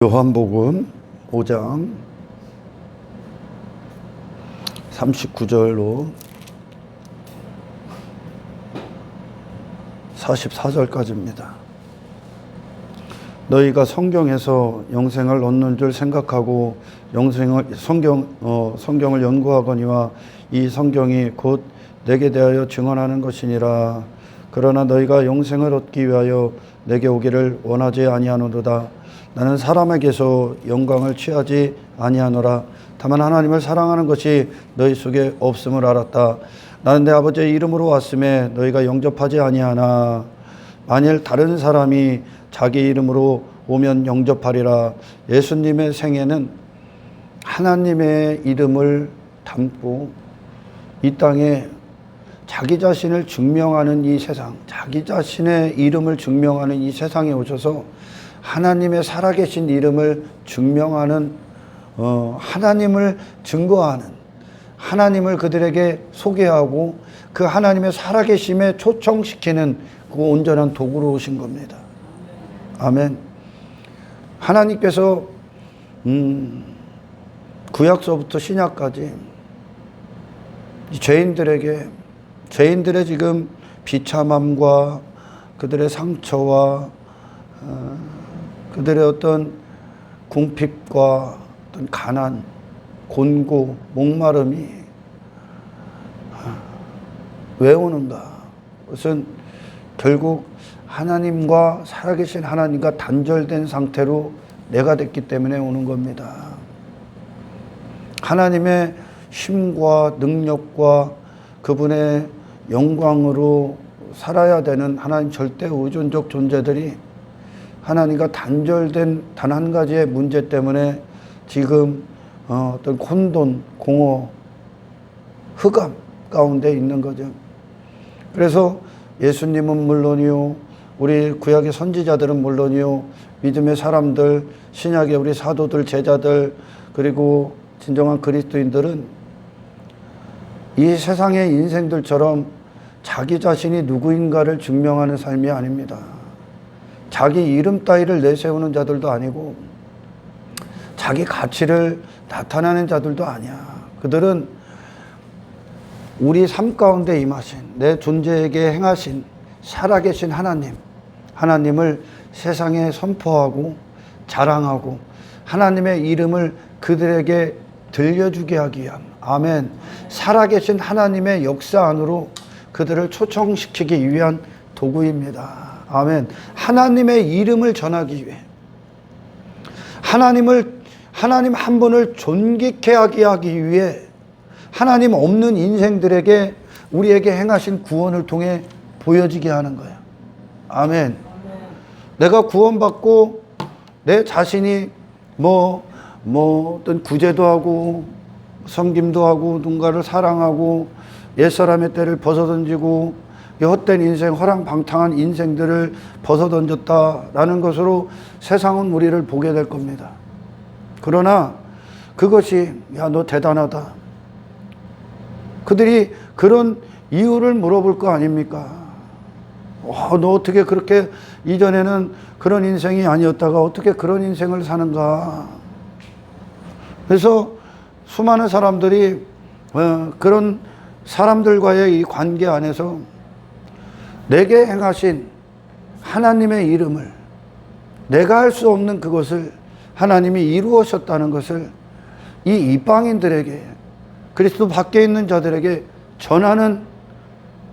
요한복음 5장 39절로 44절까지입니다. 너희가 성경에서 영생을 얻는 줄 생각하고 성경을 연구하거니와 이 성경이 곧 내게 대하여 증언하는 것이니라. 그러나 너희가 영생을 얻기 위하여 내게 오기를 원하지 아니하노도다. 나는 사람에게서 영광을 취하지 아니하노라. 다만 하나님을 사랑하는 것이 너희 속에 없음을 알았다. 나는 내 아버지의 이름으로 왔음에 너희가 영접하지 아니하나 만일 다른 사람이 자기 이름으로 오면 영접하리라. 예수님의 생애는 하나님의 이름을 담고 이 땅에 자기 자신을 증명하는 이 세상, 자기 자신의 이름을 증명하는 이 세상에 오셔서 하나님의 살아계신 이름을 증명하는, 하나님을 증거하는, 하나님을 그들에게 소개하고 그 하나님의 살아계심에 초청시키는 그 온전한 도구로 오신 겁니다. 아멘. 하나님께서 구약서부터 신약까지 죄인들의 지금 비참함과 그들의 상처와 그들의 어떤 궁핍과 어떤 가난, 곤고, 목마름이 왜 오는가? 그것은 결국 하나님과 살아계신 하나님과 단절된 상태로 내가 됐기 때문에 오는 겁니다. 하나님의 힘과 능력과 그분의 영광으로 살아야 되는 하나님 절대 의존적 존재들이 하나님과 단절된 단 한 가지의 문제 때문에 지금 어떤 혼돈, 공허, 흑암 가운데 있는 거죠. 그래서 예수님은 물론이요, 우리 구약의 선지자들은 물론이요, 믿음의 사람들, 신약의 우리 사도들, 제자들, 그리고 진정한 그리스도인들은 이 세상의 인생들처럼 자기 자신이 누구인가를 증명하는 삶이 아닙니다. 자기 이름 따위를 내세우는 자들도 아니고 자기 가치를 나타내는 자들도 아니야. 그들은 우리 삶 가운데 임하신, 내 존재에게 행하신 살아계신 하나님을 세상에 선포하고 자랑하고 하나님의 이름을 그들에게 들려주게 하기 위한, 아멘, 살아계신 하나님의 역사 안으로 그들을 초청시키기 위한 도구입니다. 아멘. 하나님의 이름을 전하기 위해, 하나님 한 분을 존귀케 하기 위해 하나님 없는 인생들에게 우리에게 행하신 구원을 통해 보여지게 하는 거예요. 아멘. 내가 구원받고 내 자신이 어떤 구제도 하고 섬김도 하고 누군가를 사랑하고 옛사람의 때를 벗어던지고 헛된 인생, 허랑방탕한 인생들을 벗어던졌다라는 것으로 세상은 우리를 보게 될 겁니다. 그러나 그것이, 야, 너 대단하다. 그들이 그런 이유를 물어볼 거 아닙니까? 너 어떻게 그렇게 이전에는 그런 인생이 아니었다가 어떻게 그런 인생을 사는가? 그래서 수많은 사람들이 그런 사람들과의 이 관계 안에서 내게 행하신 하나님의 이름을, 내가 할 수 없는 그것을 하나님이 이루셨다는 것을 이 이방인들에게, 그리스도 밖에 있는 자들에게 전하는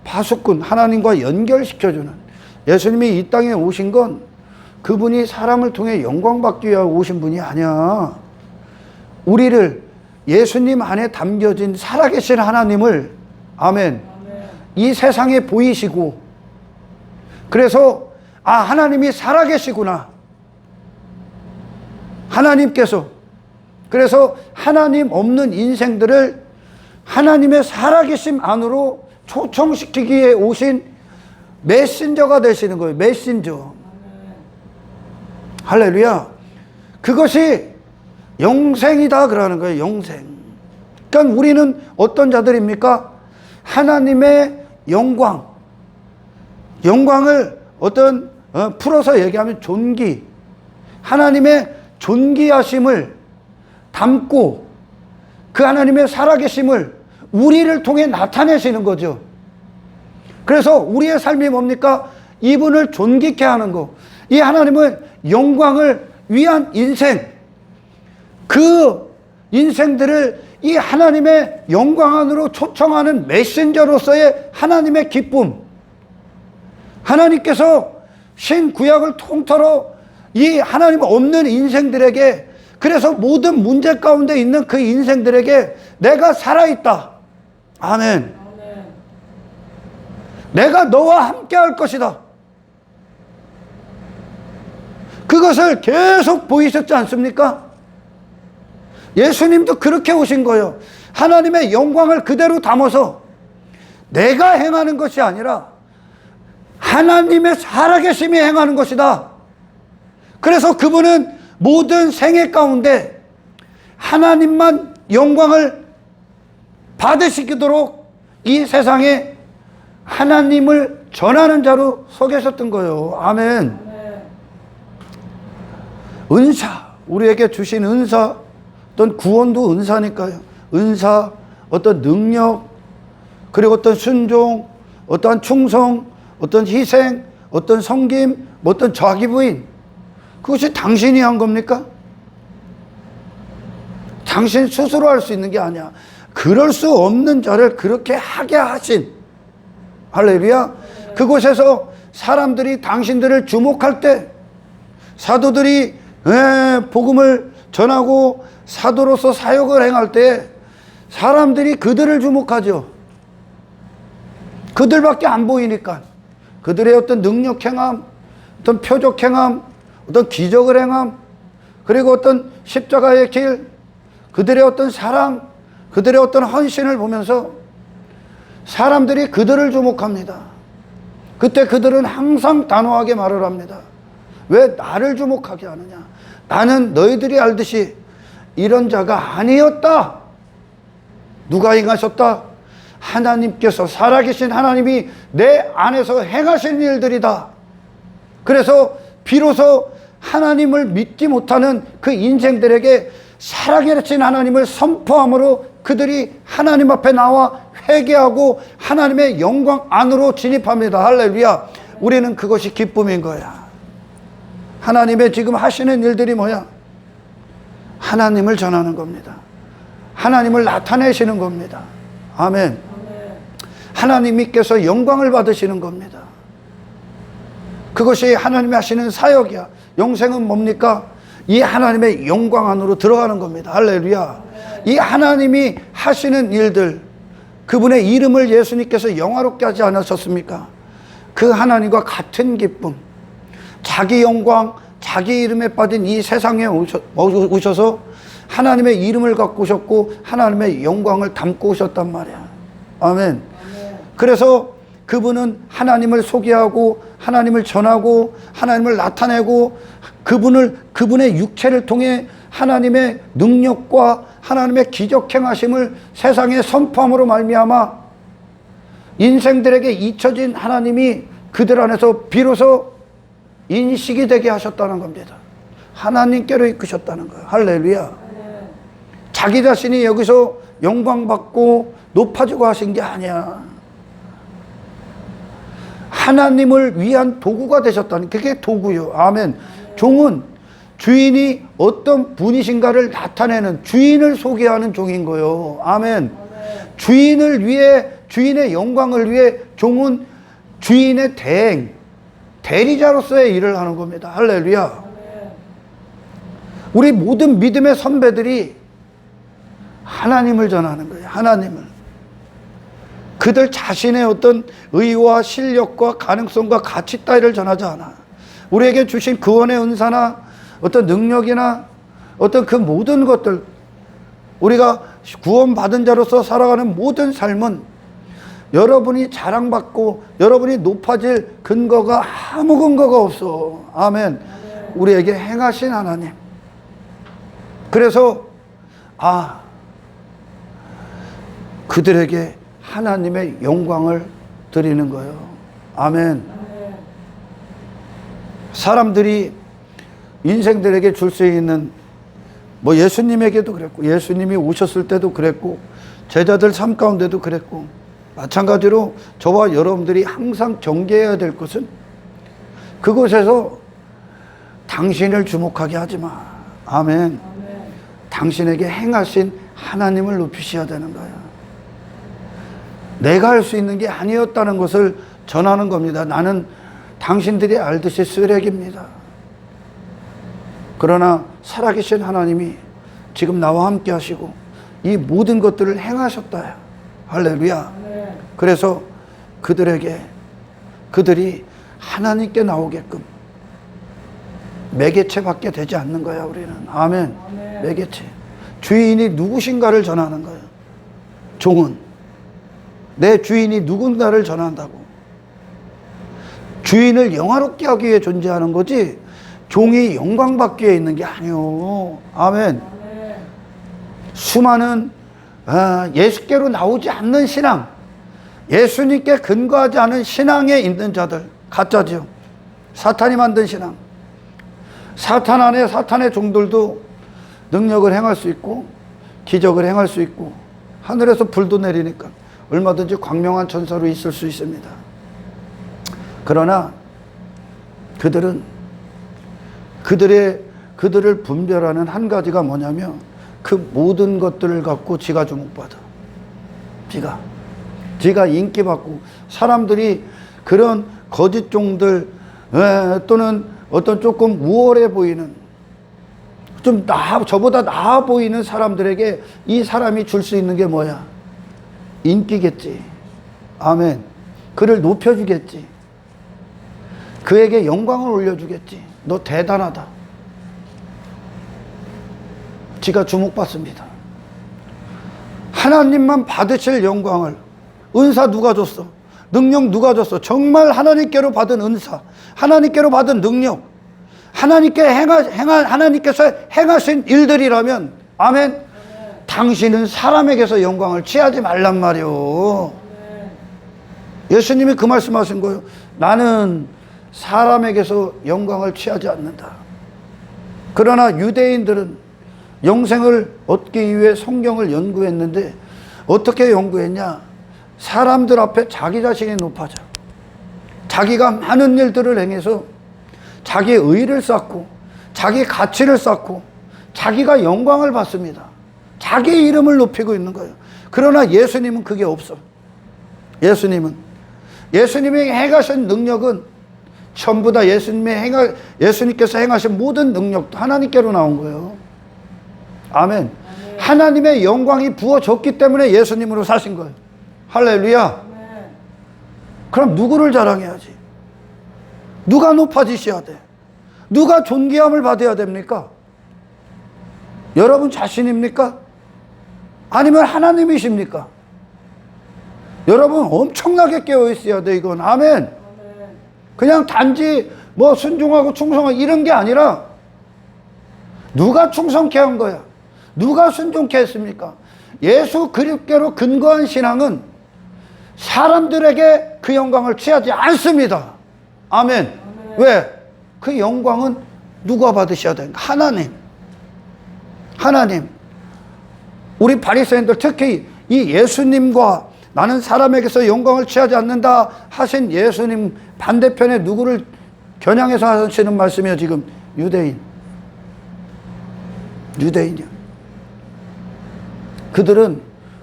파수꾼, 하나님과 연결시켜주는, 예수님이 이 땅에 오신 건 그분이 사람을 통해 영광받기 위해 오신 분이 아니야. 우리를 예수님 안에 담겨진 살아계신 하나님을, 아멘, 이 세상에 보이시고, 그래서 하나님이 살아계시구나, 하나님께서, 그래서 하나님 없는 인생들을 하나님의 살아계심 안으로 초청시키기에 오신 메신저가 되시는 거예요. 메신저. 할렐루야. 그것이 영생이다 그러는 거예요. 영생. 그러니까 우리는 어떤 자들입니까? 하나님의 영광을 풀어서 얘기하면 존귀, 하나님의 존귀하심을 담고 그 하나님의 살아계심을 우리를 통해 나타내시는 거죠. 그래서 우리의 삶이 뭡니까? 이분을 존귀케 하는 거. 이 하나님은 영광을 위한 인생, 그 인생들을 이 하나님의 영광 안으로 초청하는 메신저로서의 하나님의 기쁨, 하나님께서 신구약을 통틀어 이 하나님 없는 인생들에게, 그래서 모든 문제 가운데 있는 그 인생들에게 내가 살아있다. 아멘. 내가 너와 함께 할 것이다. 그것을 계속 보이셨지 않습니까? 예수님도 그렇게 오신 거예요. 하나님의 영광을 그대로 담아서 내가 행하는 것이 아니라 하나님의 살아계심이 행하는 것이다. 그래서 그분은 모든 생애 가운데 하나님만 영광을 받으시도록 이 세상에 하나님을 전하는 자로 서 계셨던 거예요. 아멘. 은사, 우리에게 주신 은사, 어떤 구원도 은사니까요. 은사, 어떤 능력, 그리고 어떤 순종, 어떤 충성, 어떤 희생, 어떤 섬김, 어떤 자기 부인, 그것이 당신이 한 겁니까? 당신 스스로 할 수 있는 게 아니야. 그럴 수 없는 자를 그렇게 하게 하신, 할렐루야. 그곳에서 사람들이 당신들을 주목할 때, 사도들이 복음을 전하고 사도로서 사역을 행할 때 사람들이 그들을 주목하죠. 그들밖에 안 보이니까. 그들의 어떤 능력 행함, 어떤 표적 행함, 어떤 기적을 행함, 그리고 어떤 십자가의 길, 그들의 어떤 사랑, 그들의 어떤 헌신을 보면서 사람들이 그들을 주목합니다. 그때 그들은 항상 단호하게 말을 합니다. 왜 나를 주목하게 하느냐? 나는 너희들이 알듯이 이런 자가 아니었다. 누가 행하셨다? 하나님께서, 살아계신 하나님이 내 안에서 행하신 일들이다. 그래서 비로소 하나님을 믿지 못하는 그 인생들에게 살아계신 하나님을 선포함으로 그들이 하나님 앞에 나와 회개하고 하나님의 영광 안으로 진입합니다. 할렐루야. 우리는 그것이 기쁨인 거야. 하나님의 지금 하시는 일들이 뭐야? 하나님을 전하는 겁니다. 하나님을 나타내시는 겁니다. 아멘. 하나님께서 영광을 받으시는 겁니다. 그것이 하나님이 하시는 사역이야. 영생은 뭡니까? 이 하나님의 영광 안으로 들어가는 겁니다. 할렐루야. 이 하나님이 하시는 일들, 그분의 이름을 예수님께서 영화롭게 하지 않으셨습니까? 그 하나님과 같은 기쁨, 자기 영광, 자기 이름에 빠진 이 세상에 오셔서 하나님의 이름을 갖고 오셨고 하나님의 영광을 담고 오셨단 말이야. 아멘. 그래서 그분은 하나님을 소개하고 하나님을 전하고 하나님을 나타내고 그분의 육체를 통해 하나님의 능력과 하나님의 기적 행하심을 세상에 선포함으로 말미암아 인생들에게 잊혀진 하나님이 그들 안에서 비로소 인식이 되게 하셨다는 겁니다. 하나님께로 이끄셨다는 거예요. 할렐루야. 자기 자신이 여기서 영광받고 높아지고 하신 게 아니야. 하나님을 위한 도구가 되셨다는, 그게 도구요. 아멘. 종은 주인이 어떤 분이신가를 나타내는, 주인을 소개하는 종인 거예요. 아멘. 주인을 위해, 주인의 영광을 위해 종은 주인의 대리자로서의 일을 하는 겁니다. 할렐루야. 우리 모든 믿음의 선배들이 하나님을 전하는 거예요. 하나님을. 그들 자신의 어떤 의와 실력과 가능성과 가치 따위를 전하지 않아. 우리에게 주신 구원의 은사나 어떤 능력이나 어떤 그 모든 것들, 우리가 구원받은 자로서 살아가는 모든 삶은 여러분이 자랑받고 여러분이 높아질 근거가 아무 근거가 없어. 아멘. 우리에게 행하신 하나님. 그래서 그들에게 하나님의 영광을 드리는 거예요. 아멘. 사람들이 인생들에게 줄 수 있는, 뭐 예수님에게도 그랬고, 예수님이 오셨을 때도 그랬고, 제자들 삶 가운데도 그랬고, 마찬가지로 저와 여러분들이 항상 경계해야 될 것은 그곳에서 당신을 주목하게 하지 마. 아멘. 아멘. 당신에게 행하신 하나님을 높이셔야 되는 거야. 내가 할 수 있는 게 아니었다는 것을 전하는 겁니다. 나는 당신들이 알듯이 쓰레기입니다. 그러나 살아계신 하나님이 지금 나와 함께 하시고 이 모든 것들을 행하셨다. 할렐루야. 그래서 그들이 하나님께 나오게끔 매개체밖에 되지 않는 거야, 우리는. 아멘. 매개체. 주인이 누구신가를 전하는 거예요. 종은 내 주인이 누군가를 전한다고. 주인을 영화롭게 하기 위해 존재하는 거지 종이 영광받기 위해 있는 게 아니요. 아멘. 수많은 예수께로 나오지 않는 신앙, 예수님께 근거하지 않은 신앙에 있는 자들, 가짜죠. 사탄이 만든 신앙. 사탄 안에 사탄의 종들도 능력을 행할 수 있고 기적을 행할 수 있고 하늘에서 불도 내리니까 얼마든지 광명한 천사로 있을 수 있습니다. 그러나 그들은 그들을 분별하는 한 가지가 뭐냐면 그 모든 것들을 갖고 지가 주목받아. 지가 인기받고 사람들이 그런 거짓 종들 또는 어떤 조금 우월해 보이는 좀 저보다 나아 보이는 사람들에게 이 사람이 줄 수 있는 게 뭐야? 인기겠지. 아멘. 그를 높여주겠지. 그에게 영광을 올려주겠지. 너 대단하다. 지가 주목받습니다. 하나님만 받으실 영광을, 은사 누가 줬어? 능력 누가 줬어? 정말 하나님께로 받은 은사, 하나님께로 받은 능력, 하나님께서 행하신 일들이라면, 아멘. 당신은 사람에게서 영광을 취하지 말란 말이요. 예수님이 그 말씀하신 거예요. 나는 사람에게서 영광을 취하지 않는다. 그러나 유대인들은 영생을 얻기 위해 성경을 연구했는데 어떻게 연구했냐? 사람들 앞에 자기 자신이 높아져. 자기가 많은 일들을 행해서 자기의 의를 쌓고 자기 가치를 쌓고 자기가 영광을 받습니다. 자기의 이름을 높이고 있는 거예요. 그러나 예수님은 그게 없어. 예수님이 행하신 능력은 전부 다 예수님께서 행하신 모든 능력도 하나님께로 나온 거예요. 아멘. 하나님의 영광이 부어졌기 때문에 예수님으로 사신 거예요. 할렐루야. 그럼 누구를 자랑해야지? 누가 높아지셔야 돼? 누가 존귀함을 받아야 됩니까? 여러분 자신입니까? 아니면 하나님이십니까? 여러분 엄청나게 깨어있어야 돼, 이건. 아멘. 그냥 단지 뭐 순종하고 충성하고 이런 게 아니라 누가 충성케 한 거야? 누가 순종케 했습니까? 예수 그리스도로 근거한 신앙은 사람들에게 그 영광을 취하지 않습니다. 아멘. 왜? 그 영광은 누가 받으셔야 되는가? 하나님. 우리 바리새인들 특히 이 예수님과 나는 사람에게서 영광을 취하지 않는다 하신 예수님 반대편에 누구를 겨냥해서 하시는 말씀이에요. 지금 유대인이요.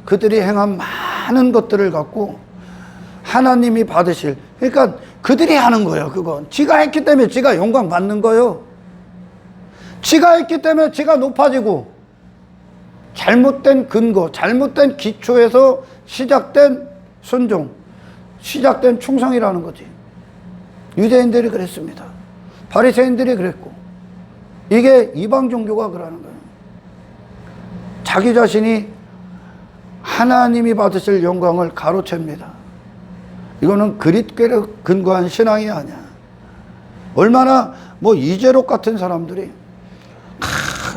그들이 행한 많은 것들을 갖고 하나님이 받으실, 그러니까 그들이 하는 거예요. 그건 지가 했기 때문에 지가 영광 받는 거예요. 지가 했기 때문에 지가 높아지고, 잘못된 근거, 잘못된 기초에서 시작된 순종, 시작된 충성이라는 거지. 유대인들이 그랬습니다. 바리새인들이 그랬고, 이게 이방 종교가 그러는 거예요. 자기 자신이 하나님이 받으실 영광을 가로챕니다. 이거는 그리스도에 근거한 신앙이 아니야. 얼마나 뭐 이재록 같은 사람들이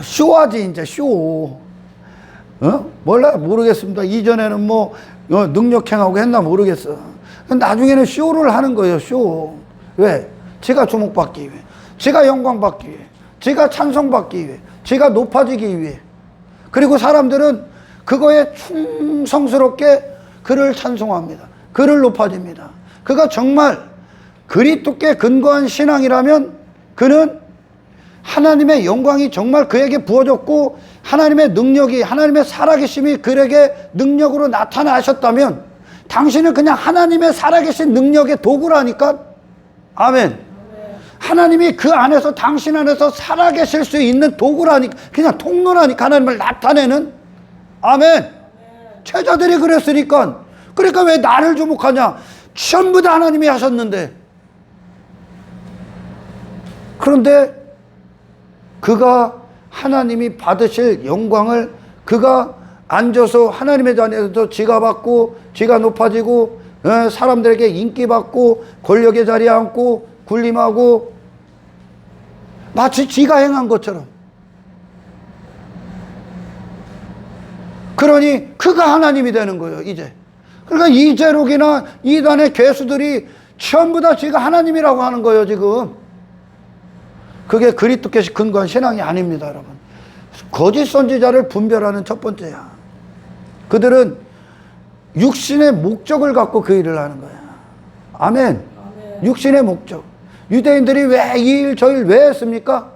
쇼하지, 이제 쇼. 몰라, 모르겠습니다. 이전에는 뭐 능력행하고 했나 모르겠어. 나중에는 쇼를 하는 거예요. 쇼. 왜? 지가 주목받기 위해, 지가 영광받기 위해, 지가 찬송받기 위해, 지가 높아지기 위해. 그리고 사람들은 그거에 충성스럽게 그를 찬송합니다. 그를 높아집니다. 그가 정말 그리스도께 근거한 신앙이라면 그는 하나님의 영광이 정말 그에게 부어졌고 하나님의 능력이, 하나님의 살아계심이 그에게 능력으로 나타나셨다면 당신은 그냥 하나님의 살아계신 능력의 도구라니까. 아멘. 하나님이 그 안에서, 당신 안에서 살아계실 수 있는 도구라니까, 그냥 통로라니까, 하나님을 나타내는. 아멘. 제자들이 그랬으니까. 그러니까 왜 나를 주목하냐? 전부 다 하나님이 하셨는데. 그런데 그가 하나님이 받으실 영광을 그가 앉아서 하나님의 자리에서 지가 받고, 지가 높아지고, 사람들에게 인기 받고, 권력의 자리에 앉고, 군림하고, 마치 지가 행한 것처럼. 그러니 그가 하나님이 되는 거예요, 이제. 그러니까 이재록이나 이단의 괴수들이 전부 다 지가 하나님이라고 하는 거예요, 지금. 그게 그리스도께 근거한 신앙이 아닙니다, 여러분. 거짓 선지자를 분별하는 첫 번째야. 그들은 육신의 목적을 갖고 그 일을 하는 거야. 아멘. 아멘. 육신의 목적. 유대인들이 왜 이 일 저 일 왜 했습니까?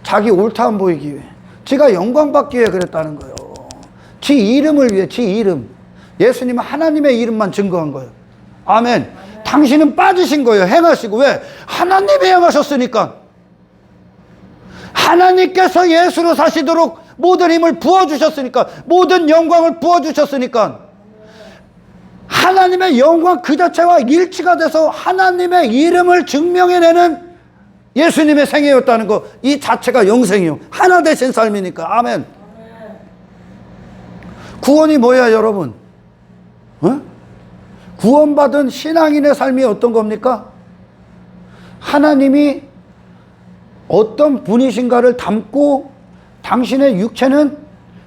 자기 옳다함 보이기 위해, 지가 영광 받기 위해 그랬다는 거예요. 지 이름을 위해, 지 이름. 예수님은 하나님의 이름만 증거한 거예요. 아멘. 아멘. 당신은 빠지신 거예요. 행하시고. 왜? 하나님이 행하셨으니까. 하나님께서 예수로 사시도록 모든 힘을 부어주셨으니까, 모든 영광을 부어주셨으니까, 하나님의 영광 그 자체와 일치가 돼서 하나님의 이름을 증명해내는 예수님의 생애였다는 거, 이 자체가 영생이요. 하나 되신 삶이니까. 아멘. 구원이 뭐야, 여러분? 구원받은 신앙인의 삶이 어떤 겁니까? 하나님이 어떤 분이신가를 담고 당신의 육체는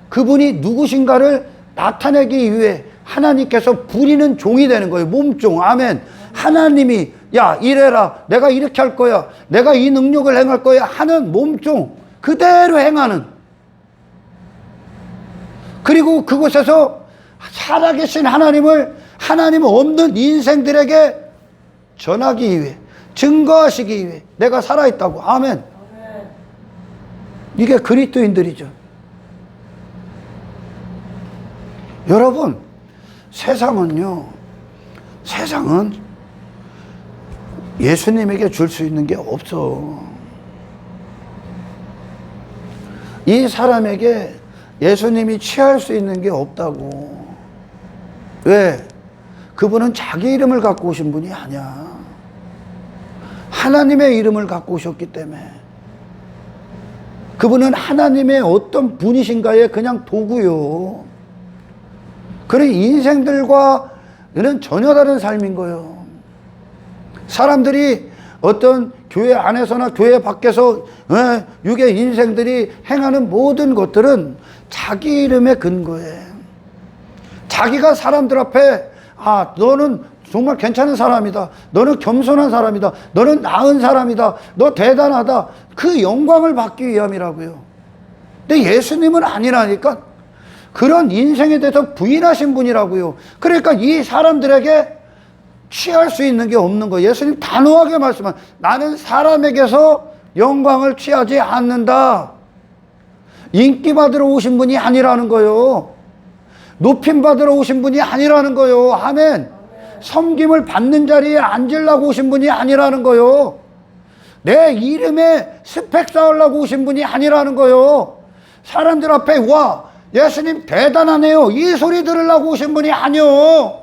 그분이 누구신가를 나타내기 위해 하나님께서 부리는 종이 되는 거예요. 몸종. 아멘. 하나님이 야 이래라, 내가 이렇게 할 거야, 내가 이 능력을 행할 거야 하는 몸종 그대로 행하는. 그리고 그곳에서 살아계신 하나님을 하나님 없는 인생들에게 전하기 위해, 증거하시기 위해 내가 살아있다고. 아멘. 이게 그리스도인들이죠. 여러분, 세상은 예수님에게 줄 수 있는 게 없어. 이 사람에게 예수님이 취할 수 있는 게 없다고. 왜? 그분은 자기 이름을 갖고 오신 분이 아니야. 하나님의 이름을 갖고 오셨기 때문에. 그분은 하나님의 어떤 분이신가에 그냥 도구요. 그래, 인생들과는 전혀 다른 삶인 거예요. 사람들이 어떤 교회 안에서나 교회 밖에서 육의 인생들이 행하는 모든 것들은 자기 이름에 근거해. 자기가 사람들 앞에 너는 정말 괜찮은 사람이다, 너는 겸손한 사람이다, 너는 나은 사람이다, 너 대단하다, 그 영광을 받기 위함이라고요. 근데 예수님은 아니라니까. 그런 인생에 대해서 부인하신 분이라고요. 그러니까 이 사람들에게 취할 수 있는 게 없는 거예요. 예수님 단호하게 말씀한, 나는 사람에게서 영광을 취하지 않는다. 인기 받으러 오신 분이 아니라는 거예요. 높임 받으러 오신 분이 아니라는 거예요. 아멘. 섬김을 받는 자리에 앉으려고 오신 분이 아니라는 거예요. 내 이름에 스펙 쌓으려고 오신 분이 아니라는 거예요. 사람들 앞에 와, 예수님 대단하네요, 이 소리 들으려고 오신 분이 아니요.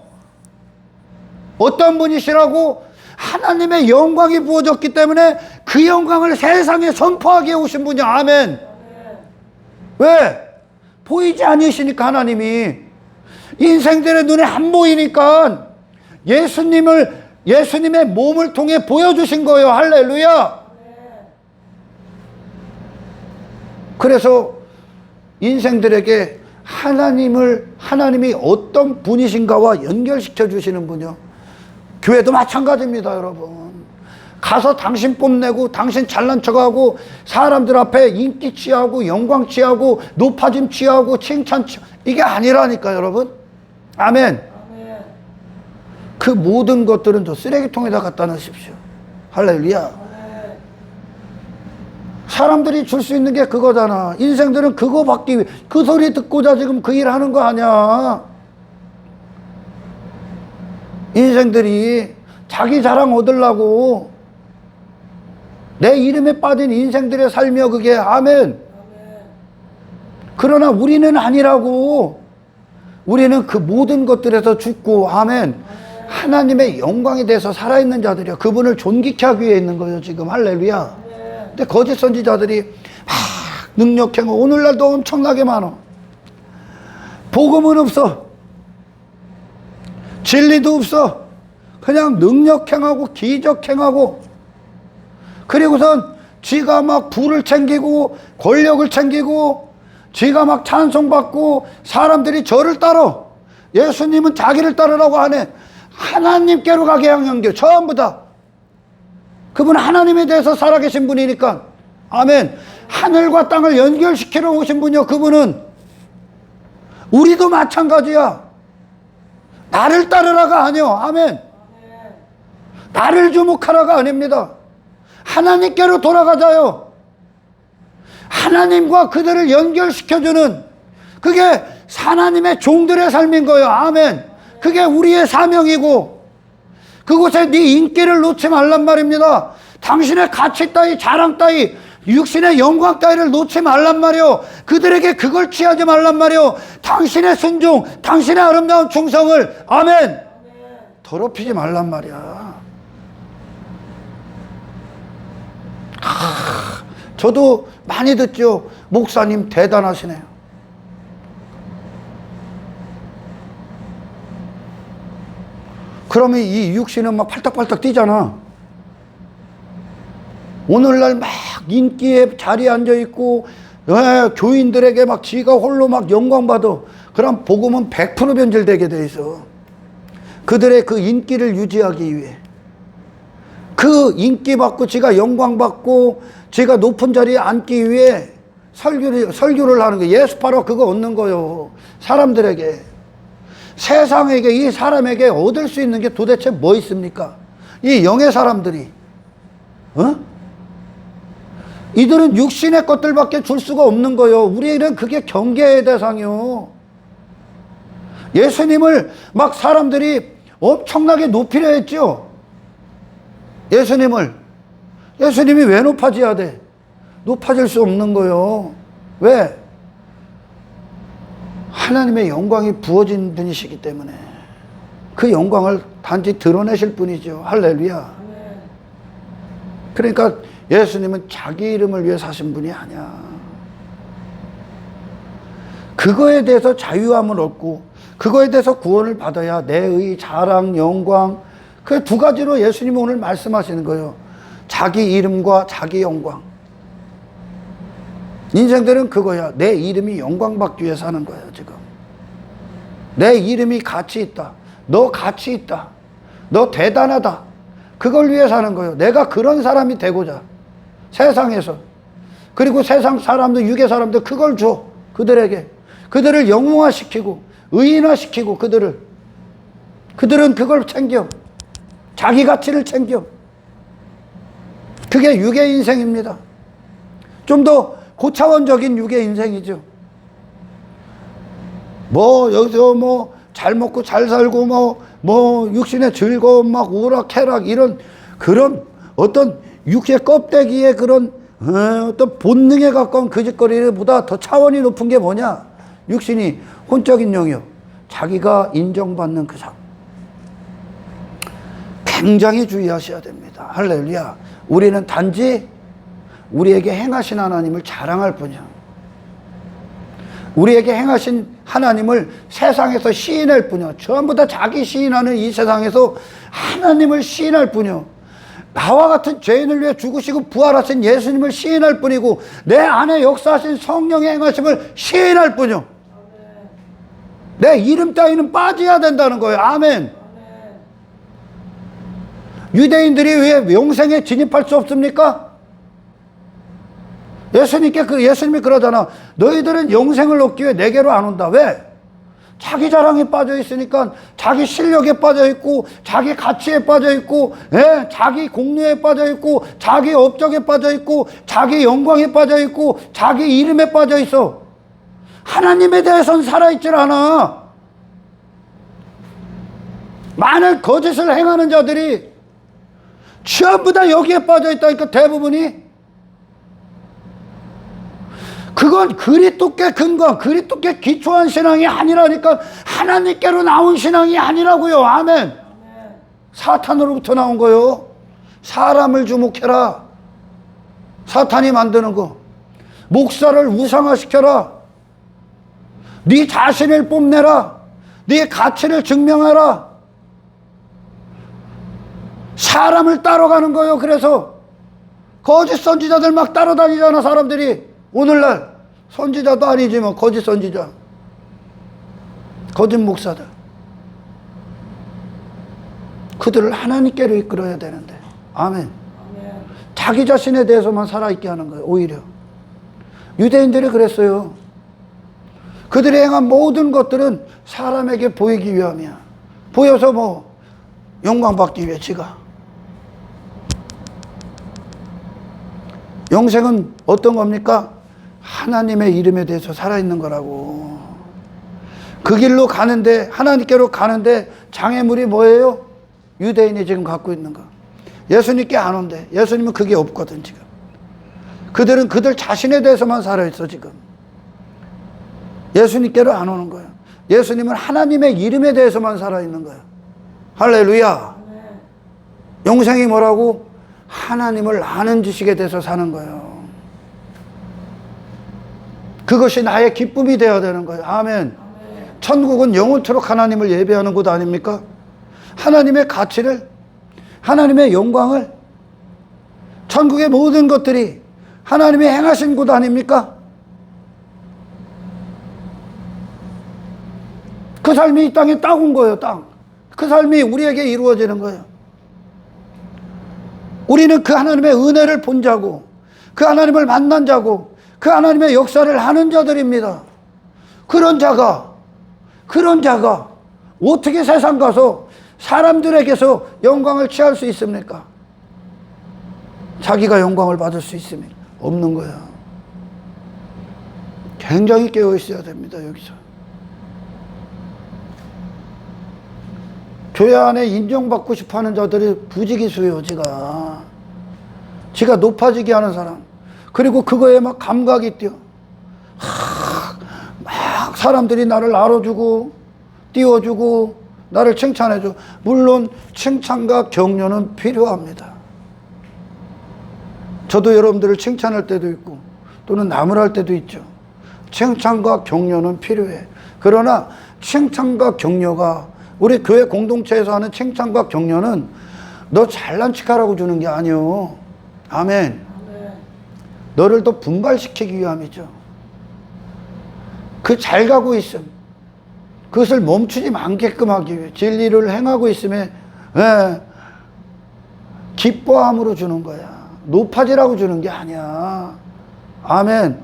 어떤 분이시라고? 하나님의 영광이 부어졌기 때문에 그 영광을 세상에 선포하게 오신 분이. 아멘. 왜? 보이지 않으시니까. 하나님이 인생들의 눈에 안 보이니까 예수님의 몸을 통해 보여주신 거예요. 할렐루야. 그래서 인생들에게 하나님이 어떤 분이신가와 연결시켜 주시는 분이요. 교회도 마찬가지입니다, 여러분. 가서 당신 뽐내고 당신 잘난 척하고 사람들 앞에 인기 취하고 영광 취하고 높아짐 취하고 칭찬 취하고 이게 아니라니까 여러분. 아멘. 그 모든 것들은 저 쓰레기통에다 갖다 놓으십시오. 할렐루야. 사람들이 줄 수 있는 게 그거잖아. 인생들은 그거 받기 위해 그 소리 듣고자 지금 그 일 하는 거 아니야. 인생들이 자기 자랑 얻으려고 내 이름에 빠진 인생들의 삶이여 그게. 아멘. 그러나 우리는 아니라고. 우리는 그 모든 것들에서 죽고 아멘. 하나님의 영광에 대해서 살아있는 자들이야. 그분을 존귀케 하기 위해 있는 거예요 지금. 할렐루야. 근데 거짓 선지자들이 막 능력행하고 오늘날도 엄청나게 많아. 복음은 없어. 진리도 없어. 그냥 능력행하고 기적행하고 그리고선 지가 막 부를 챙기고 권력을 챙기고 지가 막 찬송받고 사람들이 저를 따라. 예수님은 자기를 따르라고 하네. 하나님께로 가게 향한겨 전부 다. 그분은 하나님에 대해서 살아계신 분이니까. 아멘. 하늘과 땅을 연결시키러 오신 분이요 그분은. 우리도 마찬가지야. 나를 따르라가 아니요. 아멘. 나를 주목하라가 아닙니다. 하나님께로 돌아가자요. 하나님과 그들을 연결시켜주는 그게 하나님의 종들의 삶인 거예요. 아멘. 그게 우리의 사명이고 그곳에 네 인기를 놓지 말란 말입니다. 당신의 가치 따위 자랑 따위 육신의 영광 따위를 놓지 말란 말이요. 그들에게 그걸 취하지 말란 말이요. 당신의 순종 당신의 아름다운 충성을 아멘 더럽히지 말란 말이야. 저도 많이 듣죠. 목사님 대단하시네요. 그러면 이 육신은 막 팔딱팔딱 뛰잖아. 오늘날 막 인기의 자리에 앉아있고 교인들에게 막 지가 홀로 막 영광받아. 그럼 복음은 100% 변질되게 돼 있어. 그들의 그 인기를 유지하기 위해 그 인기 받고 지가 영광 받고 지가 높은 자리에 앉기 위해 설교를 하는 거예요. 예수 바로 그거 얻는 거예요. 사람들에게. 세상에게 이 사람에게 얻을 수 있는 게 도대체 뭐 있습니까? 이 영의 사람들이 이들은 육신의 것들밖에 줄 수가 없는 거예요. 우리는 그게 경계의 대상이요. 예수님을 막 사람들이 엄청나게 높이려 했죠. 예수님이 왜 높아져야 돼? 높아질 수 없는 거예요. 왜? 하나님의 영광이 부어진 분이시기 때문에 그 영광을 단지 드러내실 분이죠. 할렐루야. 그러니까 예수님은 자기 이름을 위해 사신 분이 아니야. 그거에 대해서 자유함을 얻고 그거에 대해서 구원을 받아야 내 의 자랑, 영광 그 두 가지로 예수님이 오늘 말씀하시는 거예요. 자기 이름과 자기 영광. 인생들은 그거야. 내 이름이 영광받기 위해 사는 거야 지금. 내 이름이 가치 있다. 너 가치 있다. 너 대단하다. 그걸 위해 사는 거예요. 내가 그런 사람이 되고자 세상에서. 그리고 세상 사람들 유괴 사람들 그걸 줘. 그들에게. 그들을 영웅화시키고 의인화시키고 그들은 그걸 챙겨. 자기 가치를 챙겨. 그게 유괴 인생입니다. 좀 더 고차원적인 유괴 인생이죠. 뭐 여기서 뭐 잘 먹고 잘 살고 뭐 육신의 즐거움 막 오락해락 이런 그런 어떤 육의 껍데기의 그런 어떤 본능에 가까운 거짓거리보다 더 차원이 높은 게 뭐냐? 육신이 혼적인 영이요. 자기가 인정받는 그 삶. 굉장히 주의하셔야 됩니다. 할렐루야. 우리는 단지 우리에게 행하신 하나님을 자랑할 뿐이야. 우리에게 행하신 하나님을 세상에서 시인할 뿐이야. 전부 다 자기 시인하는 이 세상에서 하나님을 시인할 뿐이야. 나와 같은 죄인을 위해 죽으시고 부활하신 예수님을 시인할 뿐이고 내 안에 역사하신 성령의 행하심을 시인할 뿐이야. 내 이름 따위는 빠져야 된다는 거예요. 아멘. 유대인들이 왜 영생에 진입할 수 없습니까? 예수님이 그러잖아. 너희들은 영생을 얻기 위해 내게로 안 온다. 왜? 자기 자랑에 빠져 있으니까, 자기 실력에 빠져 있고, 자기 가치에 빠져 있고, 자기 공로에 빠져 있고, 자기 업적에 빠져 있고, 자기 영광에 빠져 있고, 자기 이름에 빠져 있어. 하나님에 대해서는 살아있질 않아. 많은 거짓을 행하는 자들이 전부 다 여기에 빠져 있다니까, 대부분이. 그건 그리스도께 근거한, 그리스도께 기초한 신앙이 아니라니까. 하나님께로 나온 신앙이 아니라고요. 아멘. 사탄으로부터 나온 거요. 사람을 주목해라. 사탄이 만드는 거. 목사를 우상화시켜라. 네 자신을 뽐내라. 네 가치를 증명하라. 사람을 따라가는 거요. 그래서 거짓 선지자들 막 따라다니잖아, 사람들이. 오늘날 선지자도 아니지만 거짓 선지자, 거짓 목사들, 그들을 하나님께로 이끌어야 되는데. 아멘. 자기 자신에 대해서만 살아있게 하는 거예요. 오히려 유대인들이 그랬어요. 그들이 행한 모든 것들은 사람에게 보이기 위함이야. 보여서 뭐 영광 받기 위해. 지가 영생은 어떤 겁니까? 하나님의 이름에 대해서 살아있는 거라고. 그 길로 가는데, 하나님께로 가는데 장애물이 뭐예요? 유대인이 지금 갖고 있는 거. 예수님께 안 온대. 예수님은 그게 없거든 지금. 그들은 그들 자신에 대해서만 살아있어 지금. 예수님께로 안 오는 거예요. 예수님은 하나님의 이름에 대해서만 살아있는 거예요. 할렐루야. 영생이 뭐라고? 하나님을 아는 지식에 대해서 사는 거예요. 그것이 나의 기쁨이 되어야 되는 거예요. 아멘. 천국은 영원토록 하나님을 예배하는 곳 아닙니까? 하나님의 가치를, 하나님의 영광을, 천국의 모든 것들이 하나님이 행하신 곳 아닙니까? 그 삶이 이 땅에 딱 온 거예요. 딱. 그 삶이 우리에게 이루어지는 거예요. 우리는 그 하나님의 은혜를 본 자고, 그 하나님을 만난 자고, 그 하나님의 역사를 하는 자들입니다. 그런 자가 어떻게 세상 가서 사람들에게서 영광을 취할 수 있습니까? 자기가 영광을 받을 수 있으면 없는 거야. 굉장히 깨어 있어야 됩니다. 여기서 교회 안에 인정받고 싶어하는 자들이 부지기수예요. 지가 높아지게 하는 사람, 그리고 그거에 막 감각이 뛰어. 막 사람들이 나를 알아주고 띄워주고 나를 칭찬해줘. 물론 칭찬과 격려는 필요합니다. 저도 여러분들을 칭찬할 때도 있고 또는 남을 할 때도 있죠. 칭찬과 격려는 필요해. 그러나 칭찬과 격려가, 우리 교회 공동체에서 하는 칭찬과 격려는 너 잘난 척하라고 주는 게 아니요. 아멘. 너를 더 분발시키기 위함이죠. 그 잘 가고 있음, 그것을 멈추지 않게끔 하기 위해, 진리를 행하고 있음에 기뻐함으로 주는 거야. 높아지라고 주는 게 아니야. 아멘.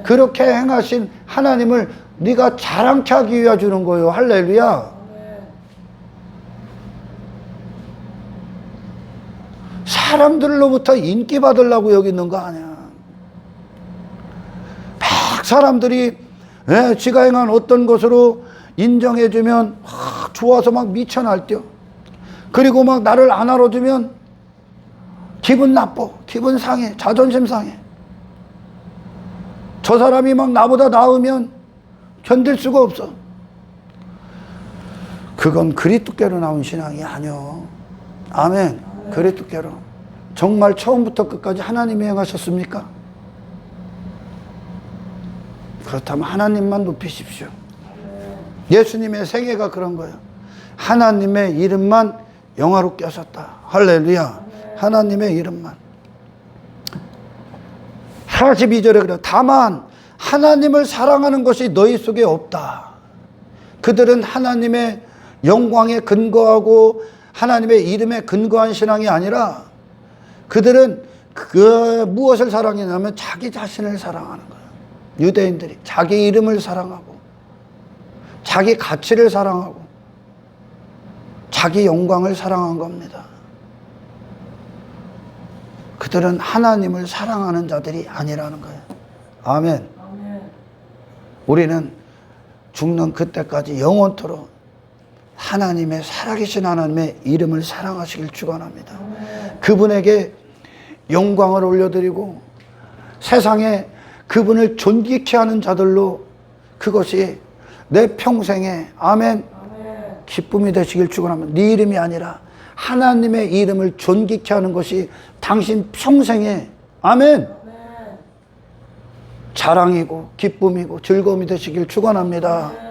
그렇게 행하신 하나님을 네가 자랑케 하기 위해 주는 거예요. 할렐루야. 사람들로부터 인기 받으려고 여기 있는 거 아니야. 막 사람들이 지가 행한 어떤 것으로 인정해주면 좋아서 막 미쳐 날뛰어. 그리고 막 나를 안 알아주면 기분 나빠, 기분 상해, 자존심 상해. 저 사람이 막 나보다 나으면 견딜 수가 없어. 그건 그리스도께로 나온 신앙이 아니요. 아멘. 그리스도께로. 정말 처음부터 끝까지 하나님이 행하셨습니까? 그렇다면 하나님만 높이십시오. 예수님의 생애가 그런 거예요. 하나님의 이름만 영화롭게 하셨다. 할렐루야. 하나님의 이름만. 42절에 그래요. 다만 하나님을 사랑하는 것이 너희 속에 없다. 그들은 하나님의 영광에 근거하고 하나님의 이름에 근거한 신앙이 아니라 그들은 무엇을 사랑했냐면 자기 자신을 사랑하는 거예요. 유대인들이 자기 이름을 사랑하고 자기 가치를 사랑하고 자기 영광을 사랑한 겁니다. 그들은 하나님을 사랑하는 자들이 아니라는 거예요. 아멘. 우리는 죽는 그때까지 영원토록 하나님의 살아계신 하나님의 이름을 사랑하시길 축원합니다. 그분에게 영광을 올려드리고 세상에 그분을 존귀케 하는 자들로 그것이 내 평생에 아멘 기쁨이 되시길 축원합니다. 네 이름이 아니라 하나님의 이름을 존귀케 하는 것이 당신 평생에 아멘 자랑이고 기쁨이고 즐거움이 되시길 축원합니다.